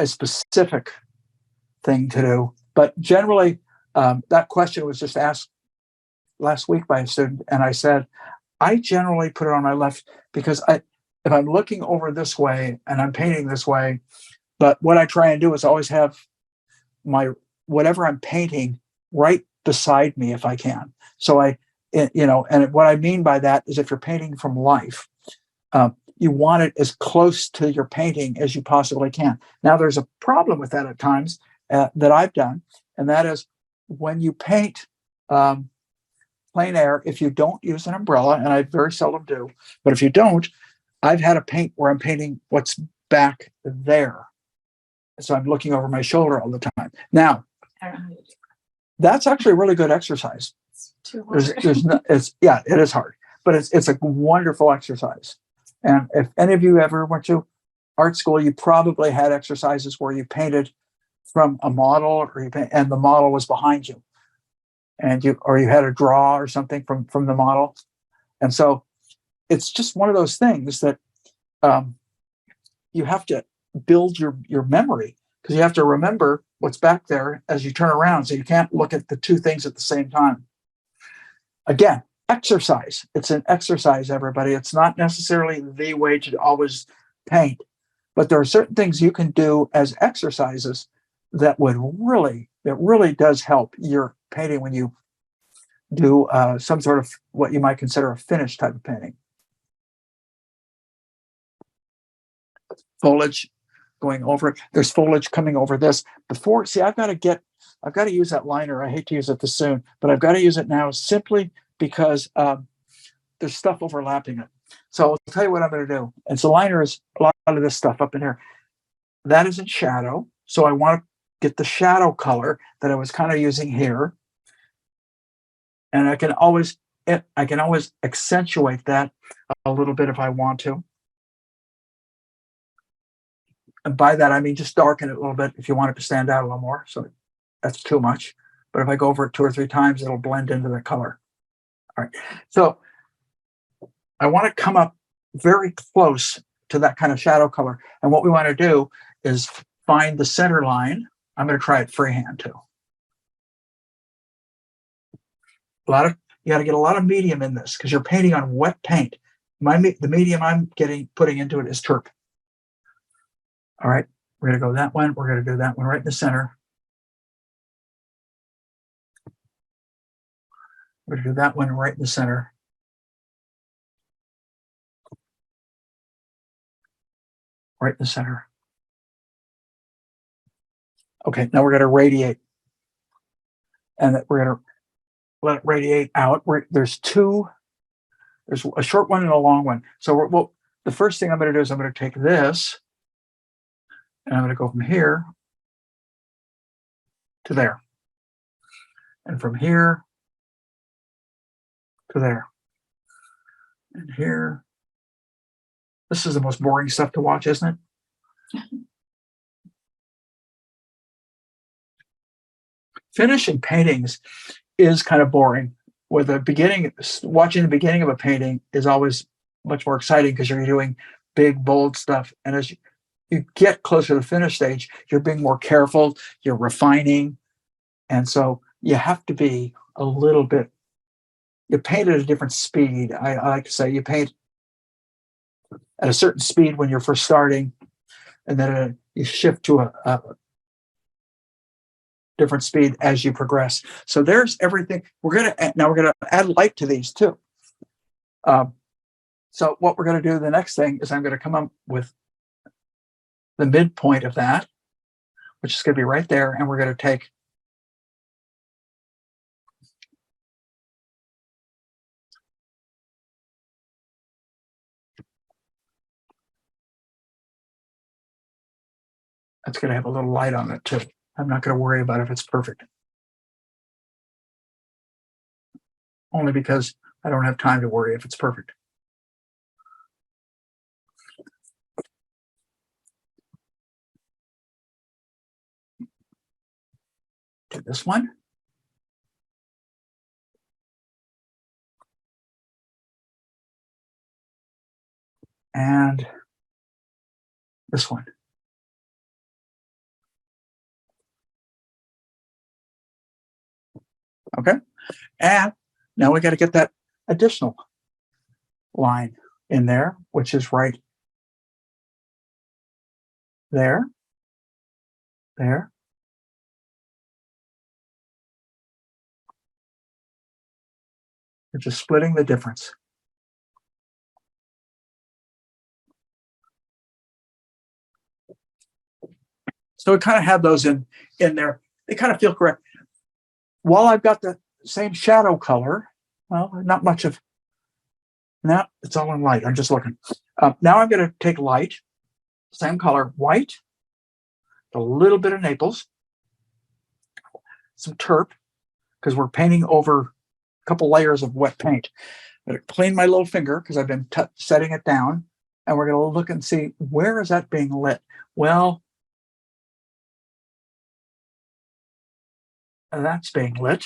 specific thing to do, but generally that question was just asked last week by a student, and I said, I generally put it on my left because if I'm looking over this way and I'm painting this way, but what I try and do is always have my whatever I'm painting right beside me if I can. So and what I mean by that is if you're painting from life, you want it as close to your painting as you possibly can. Now, there's a problem with that at times that I've done, and that is when you paint plein air, if you don't use an umbrella, and I very seldom do, but if you don't, I've had a paint where I'm painting what's back there. So I'm looking over my shoulder all the time. Now, that's actually a really good exercise. It's too hard. It is hard, but it's a wonderful exercise. And if any of you ever went to art school, you probably had exercises where you painted from a model, and the model was behind you, and you had a draw or something from the model. And so it's just one of those things that you have to build your memory, because you have to remember what's back there as you turn around. So you can't look at the two things at the same time. Again, exercise. It's an exercise, everybody. It's not necessarily the way to always paint, but there are certain things you can do as exercises that really does help your painting when you do some sort of what you might consider a finished type of painting. Foliage going over it. There's foliage coming over this. I've got to get I've got to use that liner. I hate to use it this soon, but I've got to use it now simply because there's stuff overlapping it. So I'll tell you what I'm going to do. And so liner is a lot of this stuff up in here. That is in shadow. So I want to get the shadow color that I was kind of using here. And I can always accentuate that a little bit if I want to. And by that, I mean just darken it a little bit if you want it to stand out a little more. So that's too much. But if I go over it 2 or 3 times, it'll blend into the color. All right. So I want to come up very close to that kind of shadow color. And what we want to do is find the center line. I'm going to try it freehand too. You got to get a lot of medium in this because you're painting on wet paint. The medium I'm putting into it is turp. All right, we're going to go that one. We're going to do that one right in the center. We're going to do that one right in the center. Right in the center. Okay, now we're going to radiate. And we're going to let it radiate out. There's a short one and a long one. So the first thing I'm going to do is I'm going to take this and I'm going to go from here to there. And from here to there. And here. This is the most boring stuff to watch, isn't it? Finishing paintings is kind of boring. Watching the beginning of a painting is always much more exciting because you're doing big, bold stuff. And as you get closer to the finish stage, you're being more careful, you're refining. And so you have to be a little bit, you paint at a different speed. I like to say you paint at a certain speed when you're first starting, and then you shift to a different speed as you progress. So there's everything. Now we're gonna add light to these too. So what we're gonna do, the next thing is I'm gonna come up with the midpoint of that, which is gonna be right there, and we're gonna take that's gonna have a little light on it too. I'm not gonna worry about if it's perfect. Only because I don't have time to worry if it's perfect. Do this one. And this one. Okay. And now we got to get that additional line in there, which is right there, there. We're just splitting the difference. So we kind of have those in there. They kind of feel correct. While I've got the same shadow color, well, not much of, now it's all in light. I'm just looking. Now I'm going to take light, same color, white, a little bit of Naples, some turp, because we're painting over a couple layers of wet paint. I'm going to clean my little finger because I've been setting it down, and we're going to look and see where is that being lit. Well, that's being lit.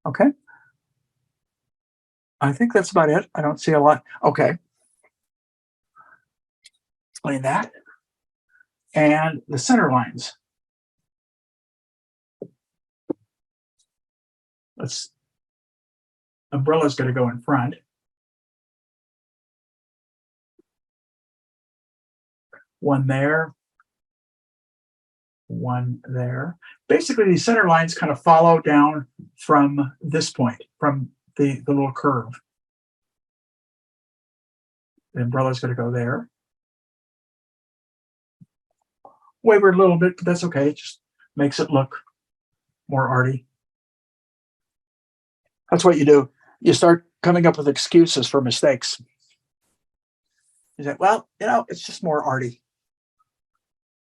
Okay. I think that's about it. I don't see a lot. Okay. Explain that. And the center lines. Umbrella's going to go in front. One there. One there. Basically, these center lines kind of follow down from this point, from the little curve. The umbrella's going to go there. Wavered a little bit, but that's okay. It just makes it look more arty. That's what you do. You start coming up with excuses for mistakes. You say, well, you know, it's just more arty.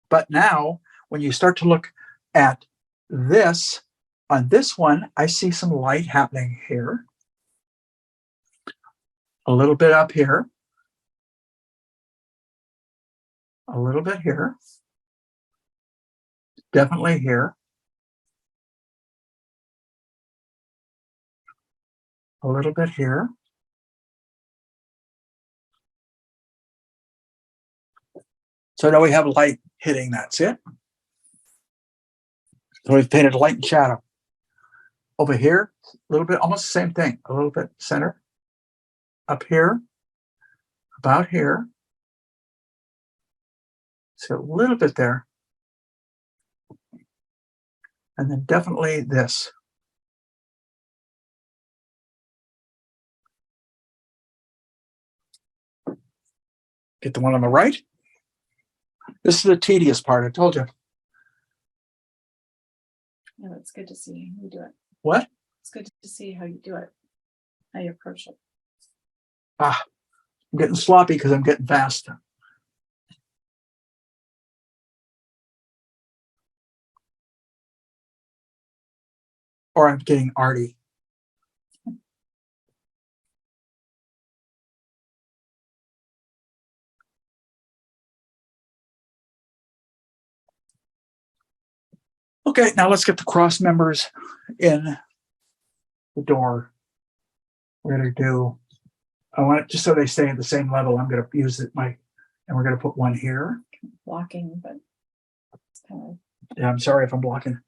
But now, when you start to look at this, on this one, I see some light happening here. A little bit up here. A little bit here. Definitely here. A little bit here. So now we have light hitting, that's it. So we've painted light and shadow. Over here, a little bit, almost the same thing. A little bit center. Up here, about here. So a little bit there. And then definitely this. Get the one on the right. This is the tedious part, I told you. Yeah, it's good to see you do it. What? It's good to see how you do it, how you approach it. I'm getting sloppy because I'm getting fast. Or I'm getting arty. Okay, now let's get the cross members in the door. We're going to do, I want it just so they stay at the same level. I'm going to use it, and we're going to put one here. Blocking, but it's kind of. Yeah, I'm sorry if I'm blocking.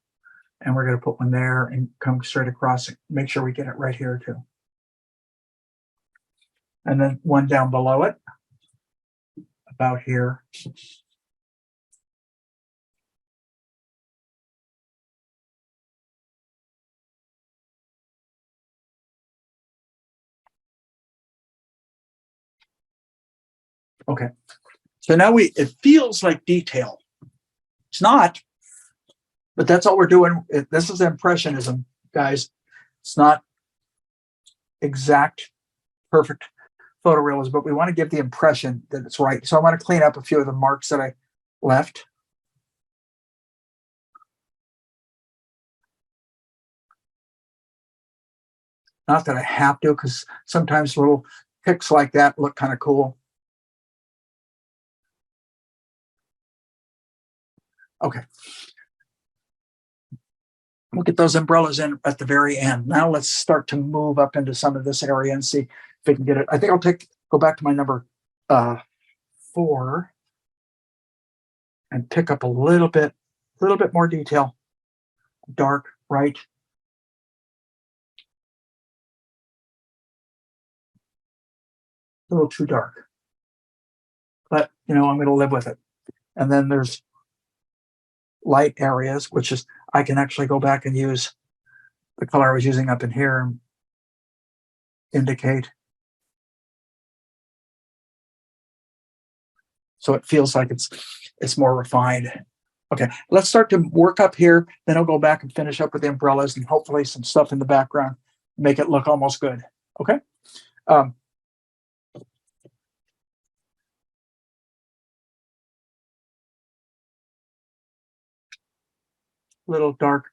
And we're going to put one there and come straight across it. Make sure we get it right here too. And then one down below it, about here. Okay, so now it feels like detail. It's not, but that's all we're doing. This is impressionism, guys. It's not exact, perfect photorealism, but we want to give the impression that it's right. So I want to clean up a few of the marks that I left. Not that I have to, because sometimes little picks like that look kind of cool. Okay. We'll get those umbrellas in at the very end. Now let's start to move up into some of this area and see if we can get it. I think I'll go back to my number 4 and pick up a little bit more detail. Dark, right. A little too dark. But, you know, I'm going to live with it. And then there's light areas, which is, I can actually go back and use the color I was using up in here and indicate. So it feels like it's more refined. Okay, let's start to work up here. Then I'll go back and finish up with the umbrellas and hopefully some stuff in the background, make it look almost good. Okay. Little dark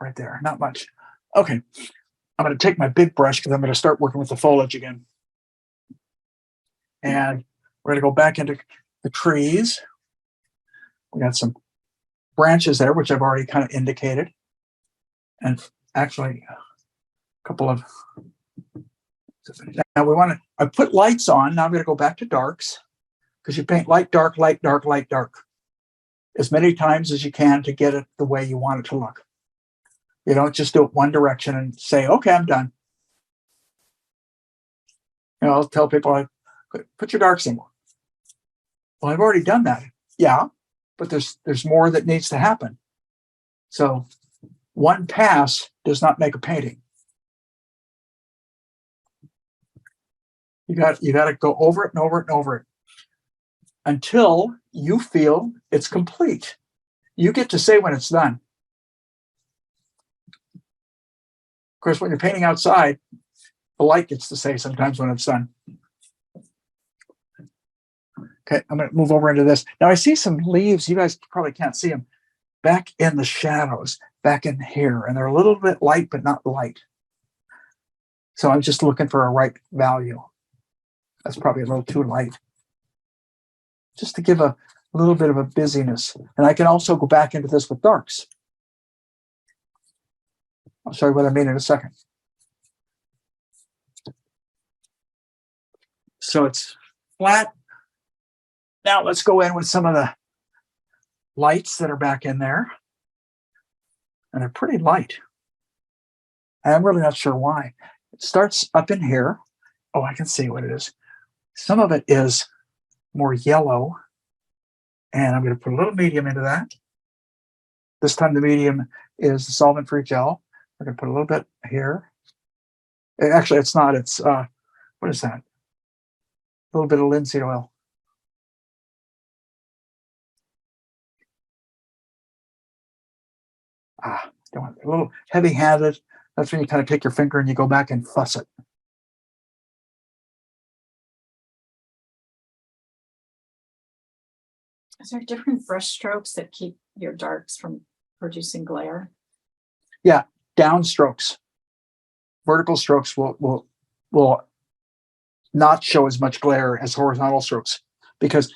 right there, not much. Okay, I'm going to take my big brush because I'm going to start working with the foliage again. And we're going to go back into the trees. We got some branches there, which I've already kind of indicated. And actually, a couple of. Now we want to, I put lights on. Now I'm going to go back to darks because you paint light, dark, light, dark, light, dark as many times as you can to get it the way you want it to look. You don't just do it one direction and say, okay, I'm done. You know, I'll tell people, put your darks in more. Well, I've already done that. Yeah, but there's more that needs to happen. So one pass does not make a painting. You got to go over it and over it and over it until you feel it's complete. You get to say when it's done. Of course, when you're painting outside, the light gets to say sometimes when it's done. Okay, I'm going to move over into this. Now I see some leaves. You guys probably can't see them back in the shadows, back in here, and they're a little bit light, but not light. So I'm just looking for a right value. That's probably a little too light. Just to give a little bit of a busyness. And I can also go back into this with darks. I'll show you what I mean in a second. So it's flat. Now let's go in with some of the lights that are back in there. And they're pretty light. I'm really not sure why. It starts up in here. Oh, I can see what it is. Some of it is more yellow. And I'm going to put a little medium into that. This time the medium is the solvent-free gel. We're going to put a little bit here. Actually, it's not. It's, what is that? A little bit of linseed oil. Don't want a little heavy-handed. That's when you kind of take your finger and you go back and fuss it. Is there different brush strokes that keep your darks from producing glare? Yeah, down strokes. Vertical strokes will not show as much glare as horizontal strokes because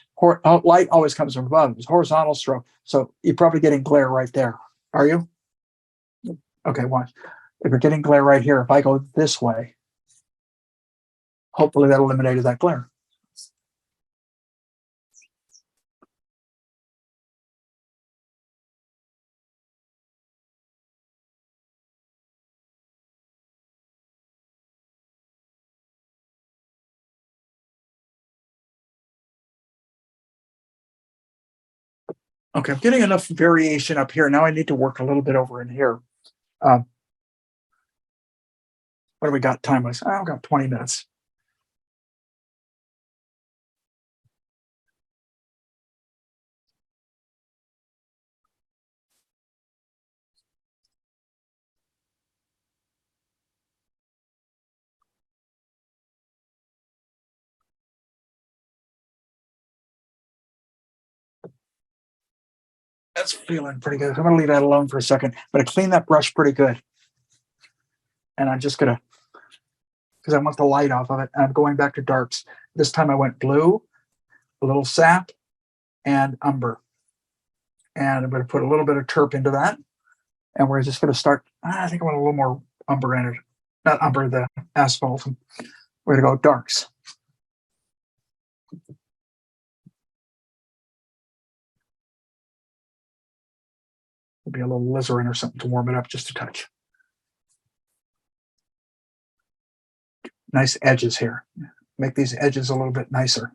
light always comes from above. It's horizontal stroke, so you're probably getting glare right there. Are you? Okay, watch. If you're getting glare right here, if I go this way, hopefully that eliminated that glare. Okay, I'm getting enough variation up here. Now I need to work a little bit over in here. What do we got time-wise? I've got 20 minutes. That's feeling pretty good. I'm going to leave that alone for a second. I'm going to clean that brush pretty good. And I'm just going to, because I want the light off of it, and I'm going back to darks. This time I went blue, a little sap, and umber. And I'm going to put a little bit of terp into that. And we're just going to start, I think I want a little more umber in it. Not umber, the asphalt. We're going to go darks. Maybe a little alizarin or something to warm it up just a touch. Nice edges here. Make these edges a little bit nicer.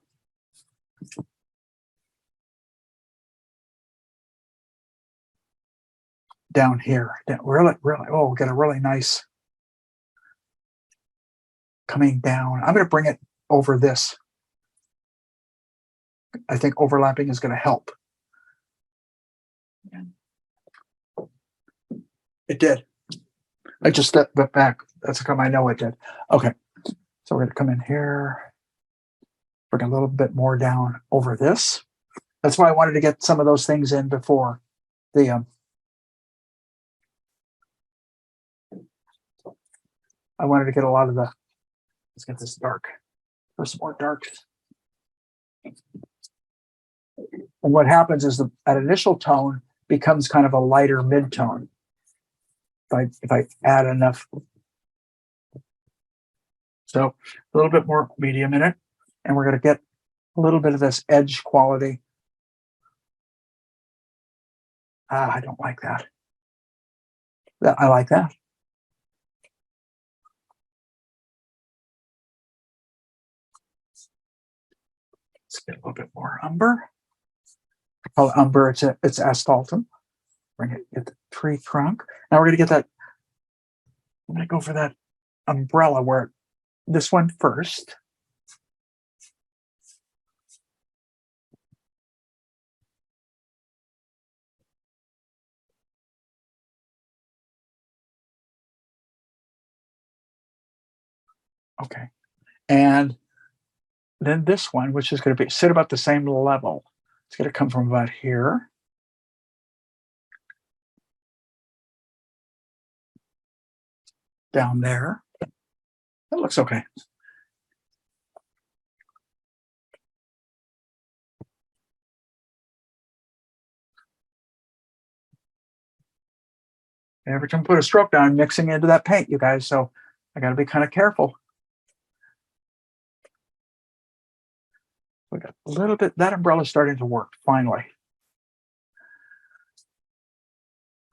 Down here, really, oh, we got a really nice coming down. I'm going to bring it over this. I think overlapping is going to help. It did. I just stepped back. That's how come I know it did. Okay, so we're going to come in here, bring a little bit more down over this. That's why I wanted to get some of those things in before the I wanted to get a lot of the, let's get this dark. There's some more darks. And what happens is that initial tone becomes kind of a lighter mid-tone. If I add enough. So a little bit more medium in it. And we're going to get a little bit of this edge quality. I don't like that. I like that. Let's get a little bit more umber. I call it umber. It's asphaltum. Bring it, get the tree trunk. Now we're going to get that. I'm going to go for that umbrella where this one first. Okay. And then this one, which is going to be sit about the same level. It's going to come from about here. Down there. That looks okay. Every time I put a stroke down, I'm mixing into that paint, you guys. So I got to be kind of careful. We got a little bit, that umbrella's starting to work finally.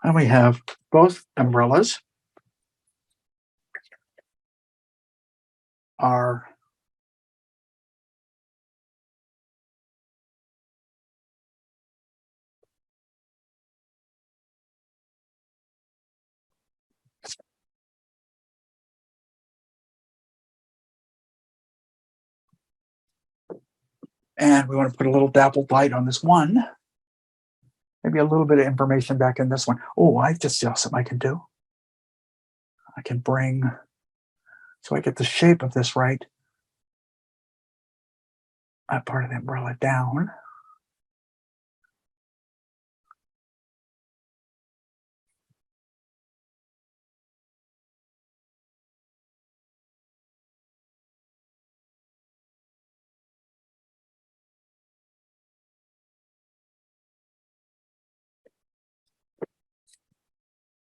And we have both umbrellas are and we want to put a little dappled light on this one. Maybe a little bit of information back in this one. Oh, I just saw something I can do. I can bring, so I get the shape of this right. That part of the umbrella down.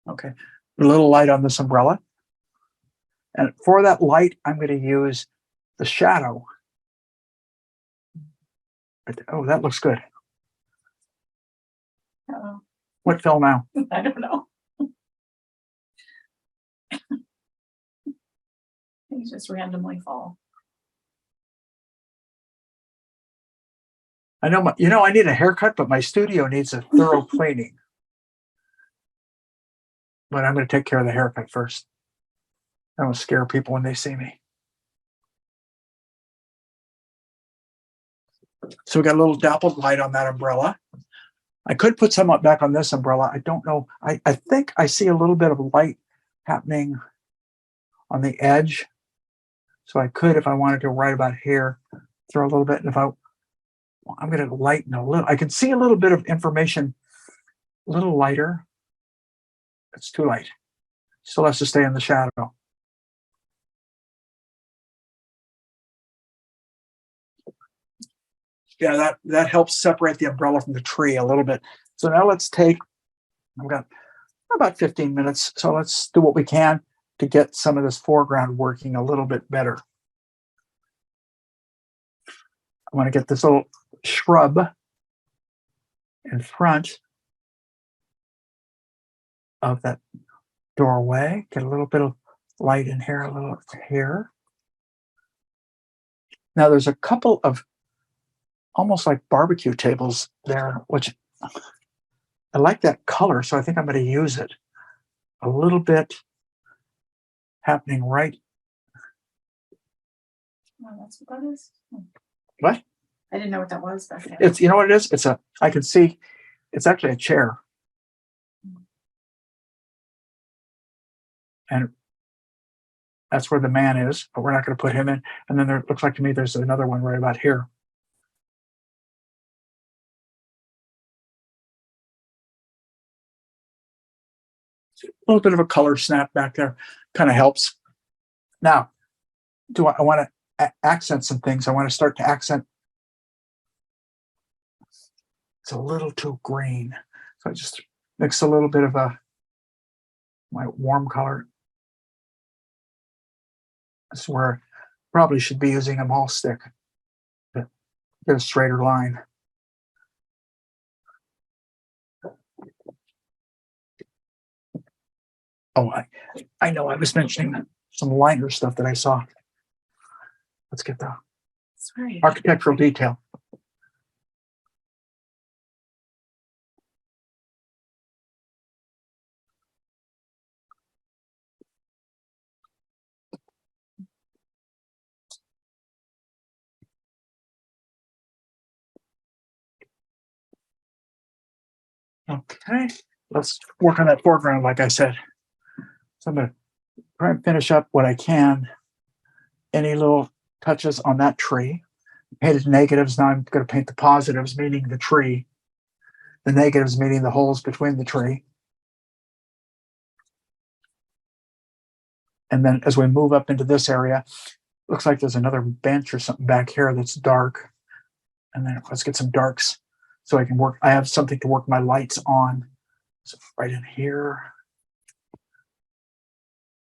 Okay, a little light on this umbrella. And for that light, I'm going to use the shadow. Oh, that looks good. Uh-oh. What fell now? I don't know. Things just randomly fall. I know, I need a haircut, but my studio needs a thorough cleaning. But I'm going to take care of the haircut first. I don't scare people when they see me. So we got a little dappled light on that umbrella. I could put some up back on this umbrella. I don't know. I think I see a little bit of light happening on the edge. So I could, if I wanted to, right about here, throw a little bit. And if I'm going to lighten a little. I can see a little bit of information, a little lighter. It's too light. Still has to stay in the shadow. Yeah, that helps separate the umbrella from the tree a little bit. So now let's take, I've got about 15 minutes. So let's do what we can to get some of this foreground working a little bit better. I want to get this little shrub in front of that doorway. Get a little bit of light in here, a little here. Now there's a couple of almost like barbecue tables there, which I like that color, so I think I'm going to use it. A little bit happening right. Oh, that's what that is. What? I didn't know what that was back there. It's, you know what it is? It's a, I can see, it's actually a chair. And that's where the man is, but we're not going to put him in. And then there looks like to me there's another one right about here. A little bit of a color snap back there kind of helps. Now, I want to accent some things. I want to start to accent. It's a little too green. So I just mix a little bit of my warm color. This is where I probably should be using a mall stick to get a straighter line. Oh, I know I was mentioning some liner stuff that I saw. Let's get the architectural detail. Okay, let's work on that foreground, like I said. So I'm going to try and finish up what I can any little touches on that tree. Painted negatives. Now I'm going to paint the positives, meaning the tree. The negatives, meaning the holes between the tree. And then as we move up into this area, looks like there's another bench or something back here that's dark. And then let's get some darks so I can work. I have something to work my lights on. So right in here,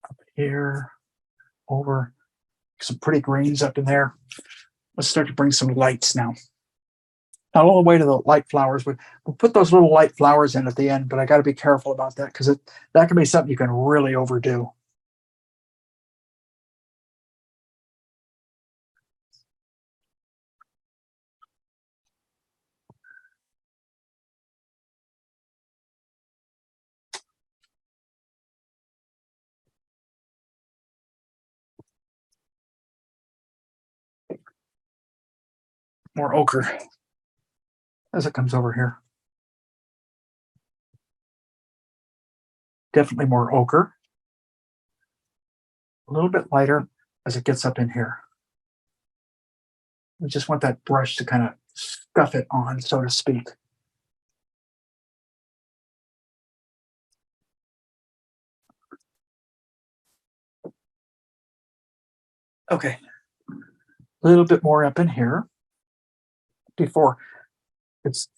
up here, over, some pretty greens up in there. Let's start to bring some lights now. Not all the way to the light flowers. We'll put those little light flowers in at the end, but I got to be careful about that because that can be something you can really overdo. More ochre as it comes over here. Definitely more ochre. A little bit lighter as it gets up in here. We just want that brush to kind of scuff it on, so to speak. Okay. A little bit more up in here before it's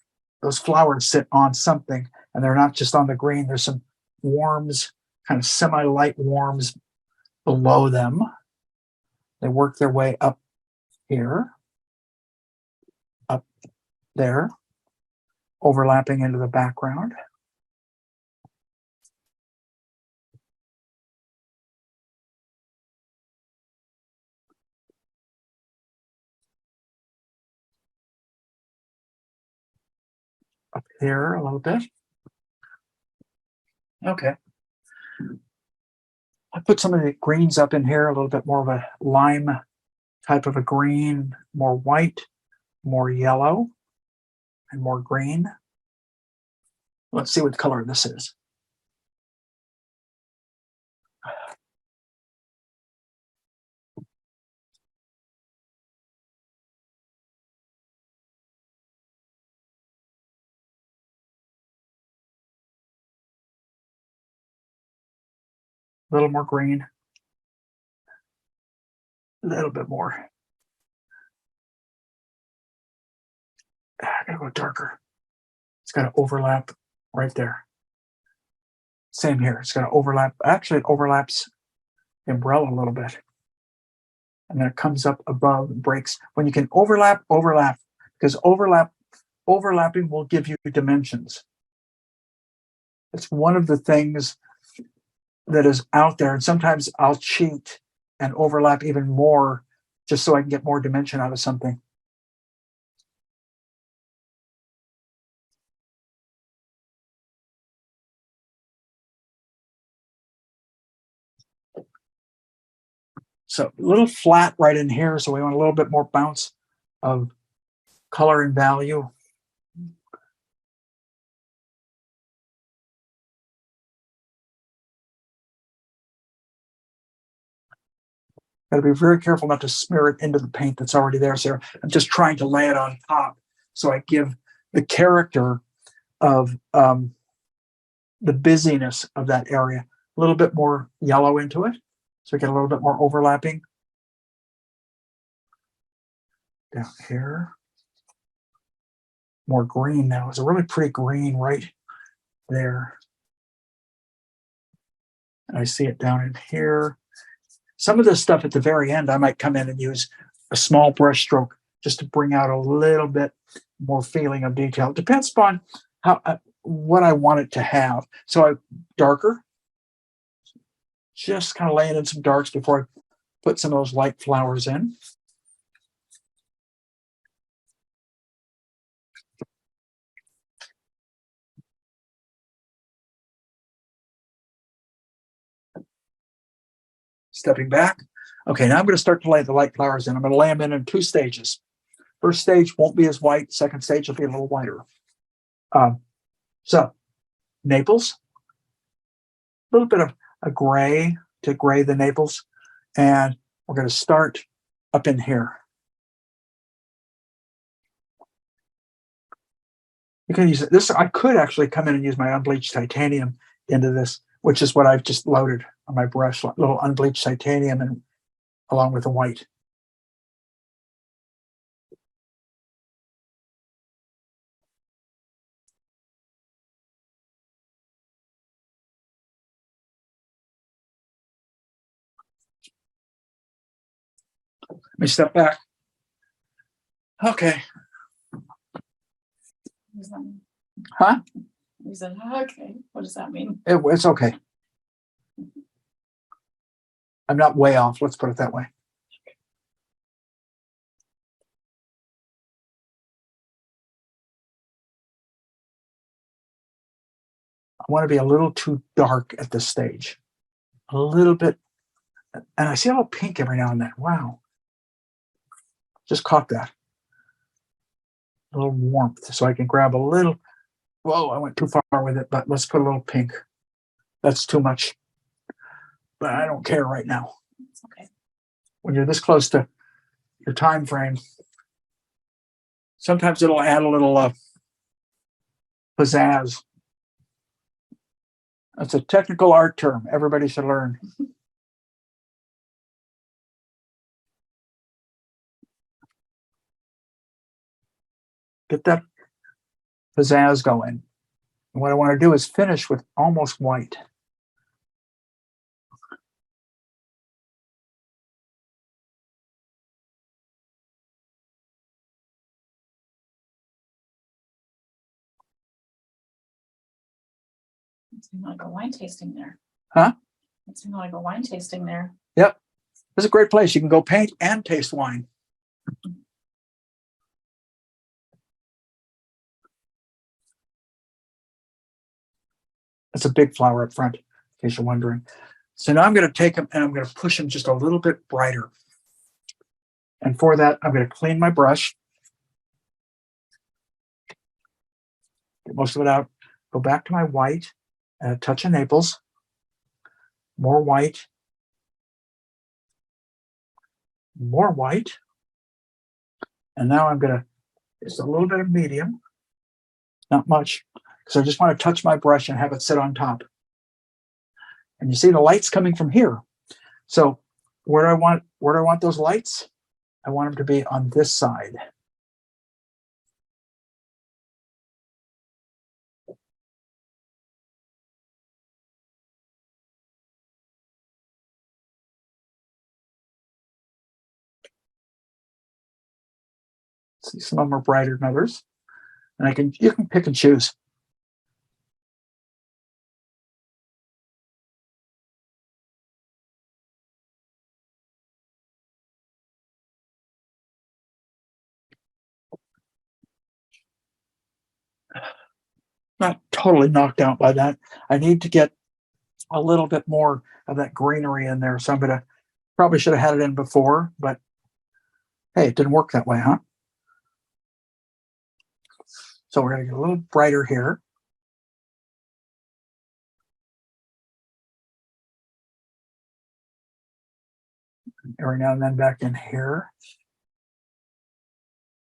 those flowers sit on something and they're not just on the green. There's some worms, kind of semi-light worms below them. They work their way up here, up there, overlapping into the background. Up here a little bit. Okay. I put some of the greens up in here, a little bit more of a lime type of a green, more white, more yellow, and more green. Let's see what color this is. A little more green, a little bit more. I gotta go darker. It's got to overlap right there. Same here. It's got to overlap. Actually, it overlaps the umbrella a little bit. And then it comes up above and breaks. When you can overlap, overlap, because overlapping will give you dimensions. It's one of the things that is out there. And sometimes I'll cheat and overlap even more just so I can get more dimension out of something. So a little flat right in here. So we want a little bit more bounce of color and value. Got to be very careful not to smear it into the paint that's already there. So I'm just trying to lay it on top so I give the character of the busyness of that area. A little bit more yellow into it. So we get a little bit more overlapping. Down here. More green now. It's a really pretty green right there. And I see it down in here. Some of this stuff at the very end, I might come in and use a small brush stroke just to bring out a little bit more feeling of detail. It depends upon how what I want it to have. So I darker, just kind of laying in some darks before I put some of those light flowers in. Stepping back. Okay, now I'm going to start to lay the light flowers in. I'm going to lay them in 2 stages. First stage won't be as white. Second stage will be a little whiter. So, Naples, a little bit of a gray to gray the Naples, and We're going to start up in here. You can use this. I could actually come in and use my unbleached titanium into this, which is what I've just loaded on my brush, little unbleached titanium and along with the white. Let me step back. Okay. Huh? He said, okay, what does that mean? It's okay. I'm not way off. Let's put it that way. I want to be a little too dark at this stage. A little bit. And I see a little pink every now and then. Wow. Just caught that. A little warmth. So I can grab a little. Whoa, I went too far with it, but let's put a little pink. That's too much. But I don't care right now. It's okay. When you're this close to your time frame, sometimes it'll add a little pizzazz. That's a technical art term. Everybody should learn. Get that pizzazz going. And what I want to do is finish with almost white. It's like a wine tasting there. Huh? It's like a wine tasting there. Yep. It's a great place. You can go paint and taste wine. It's a big flower up front, in case you're wondering. So now I'm going to take them and I'm going to push them just a little bit brighter. And for that, I'm going to clean my brush. Get most of it out. Go back to my white and a touch of Naples. More white. More white. And now I'm going to, just a little bit of medium. Not much, because I just want to touch my brush and have it sit on top. And you see the light's coming from here. So where do I want those lights? I want them to be on this side. See, some of them are brighter than others. And you can pick and choose. Not totally knocked out by that. I need to get a little bit more of that greenery in there. So I'm gonna probably should have had it in before, but hey, it didn't work that way, huh? So we're gonna get a little brighter here. Every now and then back in here.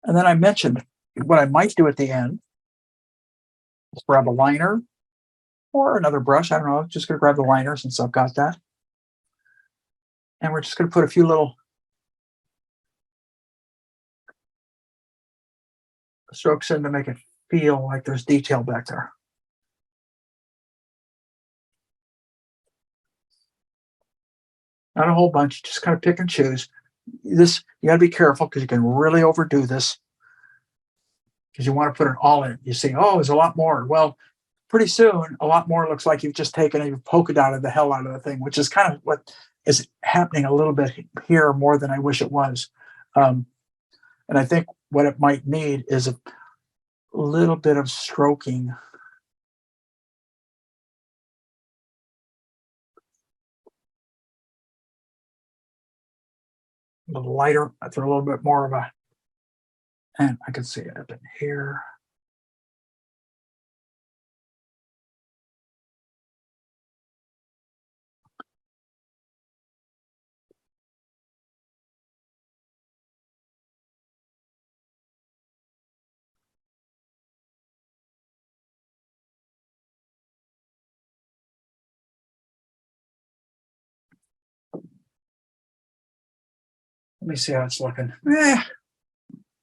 And then I mentioned what I might do at the end is grab a liner or another brush. I don't know, just gonna grab the liner since I've got that. And we're just gonna put a few little strokes in to make it feel like there's detail back there. Not a whole bunch, just kind of pick and choose. This, you gotta be careful because you can really overdo this because you want to put it all in. You see, oh, there's a lot more. Well, pretty soon, a lot more looks like you've just taken and you've polka dotted the hell out of the thing, which is kind of what is happening a little bit here more than I wish it was. And I think what it might need is a little bit of stroking. A little lighter, I throw a little bit more of a, and I can see it up in here. Let me see how it's looking. It's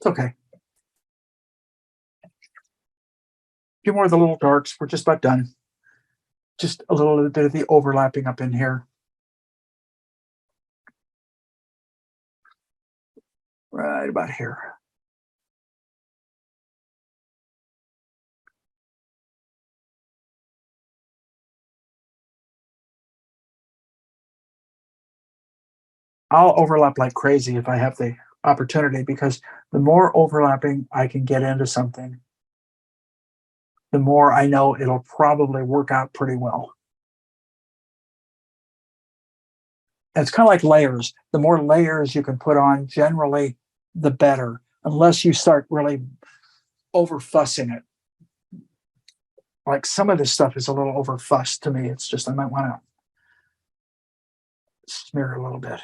okay. A few more of the little darks. We're just about done. Just a little bit of the overlapping up in here. Right about here. I'll overlap like crazy if I have the opportunity, because the more overlapping I can get into something, the more I know it'll probably work out pretty well. And it's kind of like layers. The more layers you can put on, generally, the better, unless you start really over fussing it. Like some of this stuff is a little over fussed to me. It's just, I might want to smear it a little bit.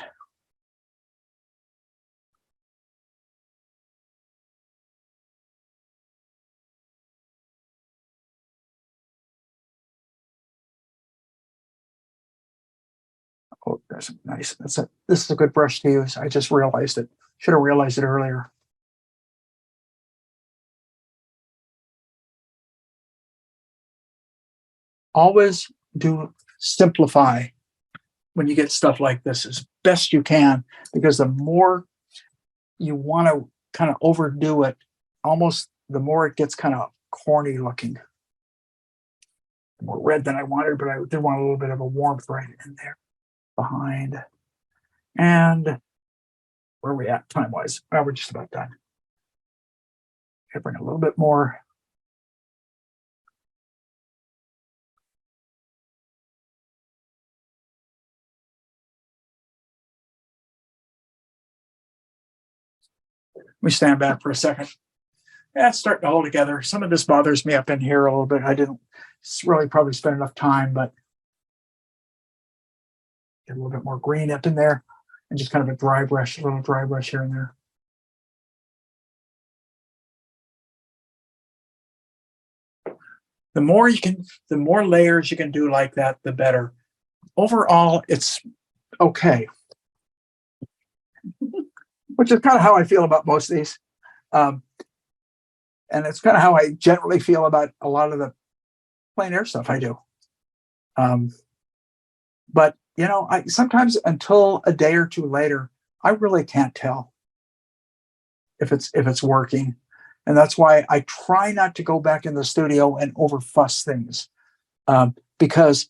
Oh, that's nice. This is a good brush to use. I just realized it. Should have realized it earlier. Always do simplify when you get stuff like this as best you can, because the more you want to kind of overdo it, almost the more it gets kind of corny looking. More red than I wanted, but I did want a little bit of a warmth right in there behind. And where are we at time wise? Oh, we're just about done. Okay, bring a little bit more. Let me stand back for a second. Yeah, it's starting to hold together. Some of this bothers me up in here a little bit. I didn't really probably spend enough time, but get a little bit more green up in there, and just kind of a dry brush, a little dry brush here and there. The more you can, the more layers you can do like that, the better. Overall, it's okay. Which is kind of how I feel about most of these. And it's kind of how I generally feel about a lot of the plein air stuff I do. But you know, I sometimes until a day or two later, I really can't tell if it's working. And that's why I try not to go back in the studio and over fuss things, because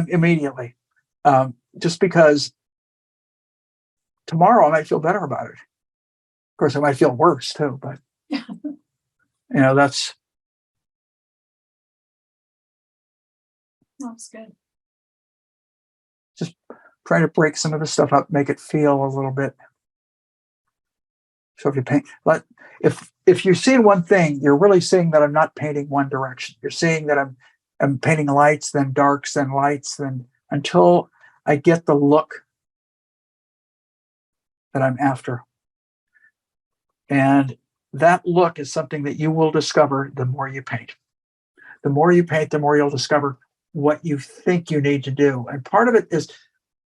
immediately, just because tomorrow I might feel better about it. Of course, I might feel worse too, but you know, that's good. Just trying to break some of the stuff up, make it feel a little bit. So if you paint, but if you're seeing one thing, you're really seeing that I'm not painting one direction. You're seeing that I'm painting lights, then darks, then lights, then until I get the look that I'm after. And that look is something that you will discover the more you paint. The more you paint, the more you'll discover what you think you need to do. And part of it is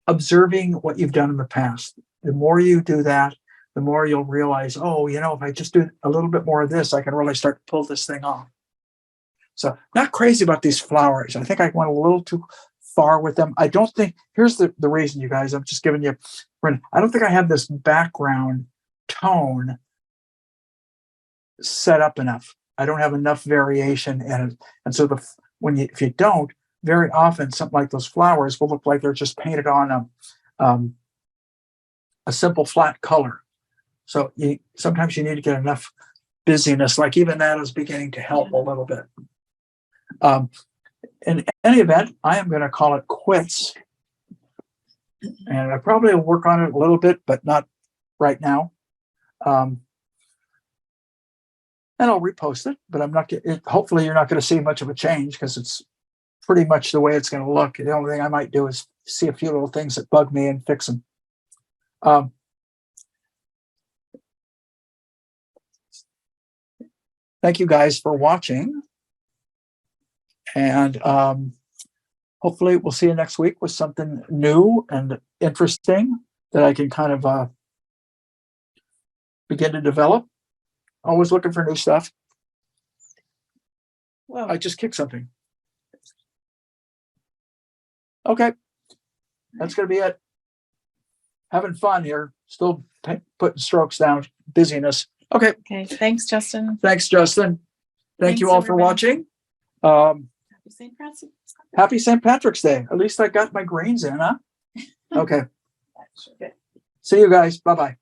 observing what you've done in the past. The more you do that, the more you'll realize, oh, you know, if I just do a little bit more of this, I can really start to pull this thing off. So not crazy about these flowers. I think I went a little too far with them. I don't think, here's the reason, you guys, I'm just giving you, I don't think I have this background tone set up enough. I don't have enough variation in it. And so if you don't, very often something like those flowers will look like they're just painted on a simple flat color. So sometimes you need to get enough busyness, like even that is beginning to help a little bit. In any event, I am going to call it quits. And I probably will work on it a little bit, but not right now. And I'll repost it, but I'm not hopefully you're not going to see much of a change, because it's pretty much the way it's going to look. The only thing I might do is see a few little things that bug me and fix them. Thank you guys for watching. And hopefully we'll see you next week with something new and interesting that I can kind of begin to develop. Always looking for new stuff. Well, I just kicked something. Okay. That's going to be it. Having fun here. Still putting strokes down. Busyness. Okay. okay, thanks, Justin. Thanks, Justin. Thank you Thanks, all for everybody. watching. Happy St. Francis. Happy St. Patrick's Day. At least I got my greens in, huh? Okay. Okay. See you guys. Bye-bye.